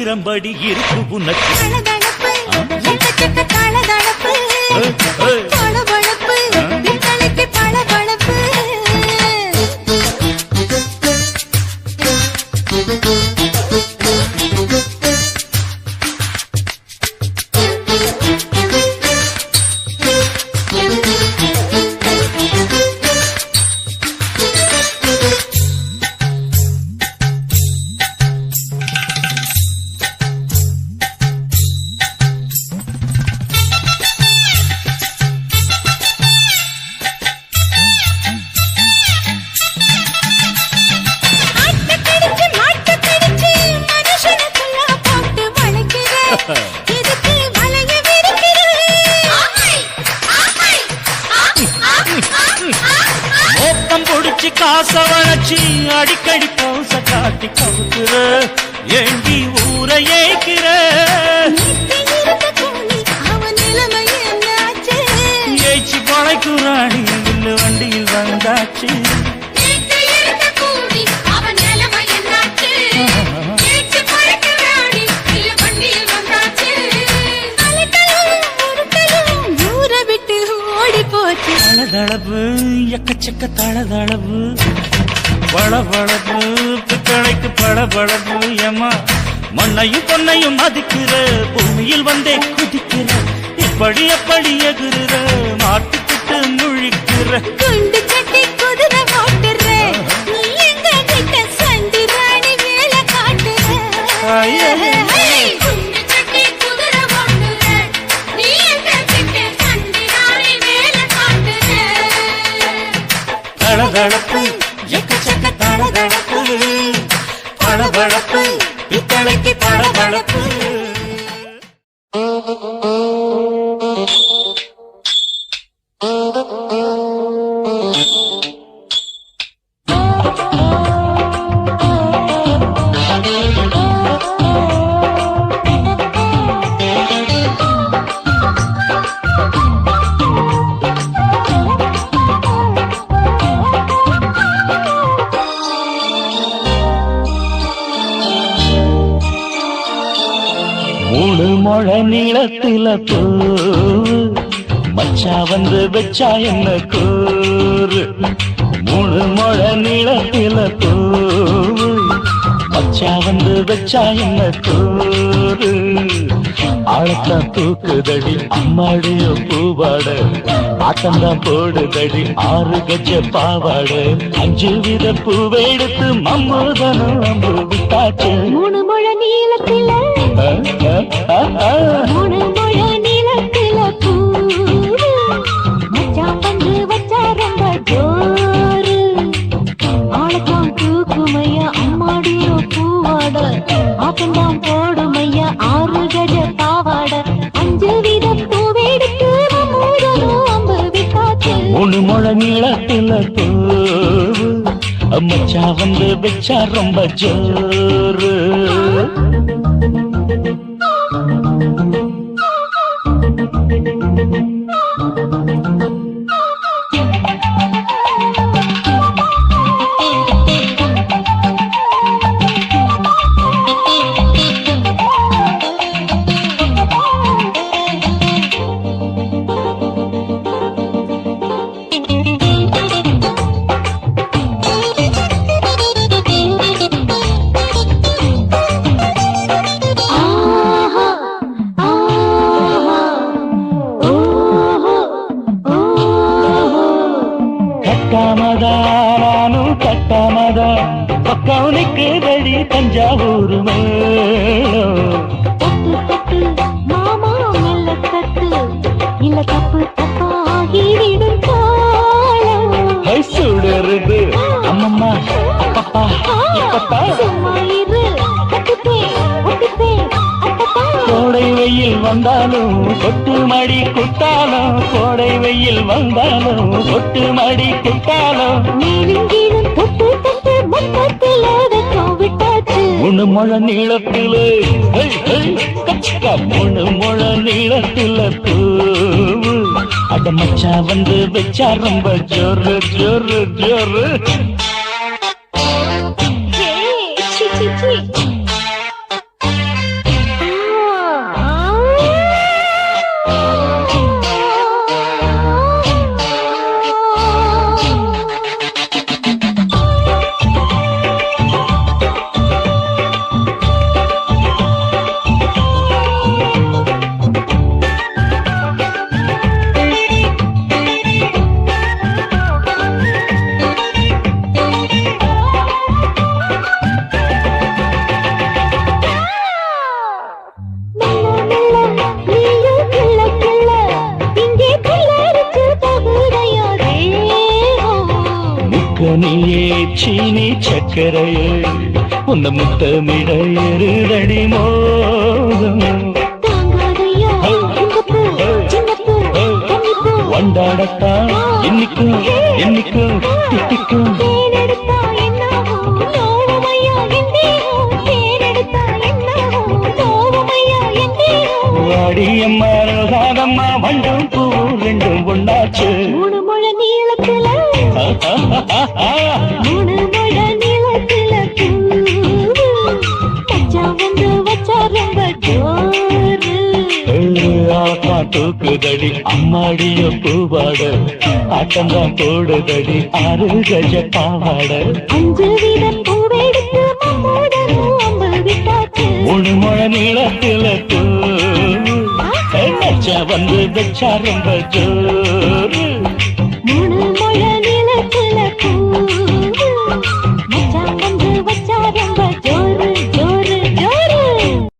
ஆயிரம்படி இருக்கு உனக்கு. தளதளப்பு, எக்கச்சக்க தளதளப்பு. பளபளப்பு, பித்தளைக்கு பளபளப்பு. மோப்பம் பிடிச்சி காச வளைச்சி அடிக்கடி பௌச காட்டி கவுக்குற ஏண்டி ஊரை ஏய்க்கிற. ஏய்ச்சி பழைக்குறாடி இல்லு வண்டியில் வந்தாச்சு. தளதளவு எக்கச்சக்க தளதளவு பளபளப்பு பித்தளைக்கு பளபளப்பு. ஏமா மண்ணையும் பொன்னையும் மதிக்கிற பூமியில் வந்தே குதிக்கிற இப்படி எப்படி எகுற மாட்டுக்கிட்டு முழிக்கிற. குண்டு கட்டி குதிரை ஓட்டுற நீ எங்க கிட்ட சண்டி ராணி வேலை காட்டுற. குண்டு கட்டி குதிரை ஓட்டுற நீ எங்க கிட்ட சண்டி ராணி வேலை காட்டுற. தளதளப்பு எக்கச்சக்க தளதளப்பு பளபளப்பு பித்தளைக்கு பளபளப்பு. மூணு முழ நீளத்தில பூ மச்சா வந்து வச்சா என்ன கூறு. மூணு முழ நீளத்தில பூ மச்சா வந்து வச்சா என்ன கூறு. ஆழத்தான் தூக்குதடி அம்மாடிய பூவாட ஆட்டம்தான் போடுதடி 6 கஜ பாவாட. 5 வித பூவெடுத்து மம்புதனும் அம்பு விட்டாச்சு. 3 முழ நீளத்தில 3 முழ நீளத்தில பூ மச்சான் வந்து வச்சா ரொம்ப ஜோரு. ஆளத்தான் தூக்குமையா அம்மாடியோ பூவாட ஆட்டம்தான் போடுமையா 6 கஜ பாவாட. 5 வித பூவெடுத்து மம்புதனும் அம்பு விட்டாச்சு. 3 முழ நீளத்தில பூ மச்சா வந்து வச்சா ரொம்ப ஜோரு. கட்டாமதா பக்கம் நிற்குதடி தஞ்சாவூர் மேளம். தட்டு மாமா மெல்ல தட்டு இல்ல தப்பு தப்பாகிவிடும் காலம். சுடருது அம்மம்மா அப்பப்பா இப்பப்பா. சும்மா இரு கட்டுப்பேன் ஒட்டுப்பேன் அப்பப்பா. கோடை வெயில் வந்தாலும் கொட்டு மடி குத்தாலும். கோடை வெயில் வந்தாலும் கொட்டு மடி குத்தாலும். நீவிங்கீழும் தொட்டு தொட்டு மொத்தத்தில் வெக்கம் விட்டாச்சு. 3 முழ நீளத்தில 3 முழ நீளத்தில பூவு அட மச்சா வந்து வச்சா ரொம்ப ஜோரு ஜோரு ஜோரு. சி சி சி சீனி சக்கரையே உன்னை முத்தமிட எருதடி மோகம் வண்டாடத்தான் என்னைக்கும் என்னைக்கும் திட்டிக்கும் வாடியம்மா ரோசாதம்மா வண்டும் பூ ரெண்டும் ஒண்ணாச்சு மூணு முழ நீளத்துல மூணு முழ நீளத்துல பச்சா வந்து வச்சா ரொம்ப ஜோரு ஆக்கா தூக்குதடி அம்மாடிய பூவாட ஆட்டம்தான் போடுதடி 6 கஜ பாவாட 5 வீத பூவெடுத்து மம்மோடனும் அம்பு விட்டாச்சு 3 முழ நீளத்துல பூ வந்து வச்சா ரொம்ப ஜோ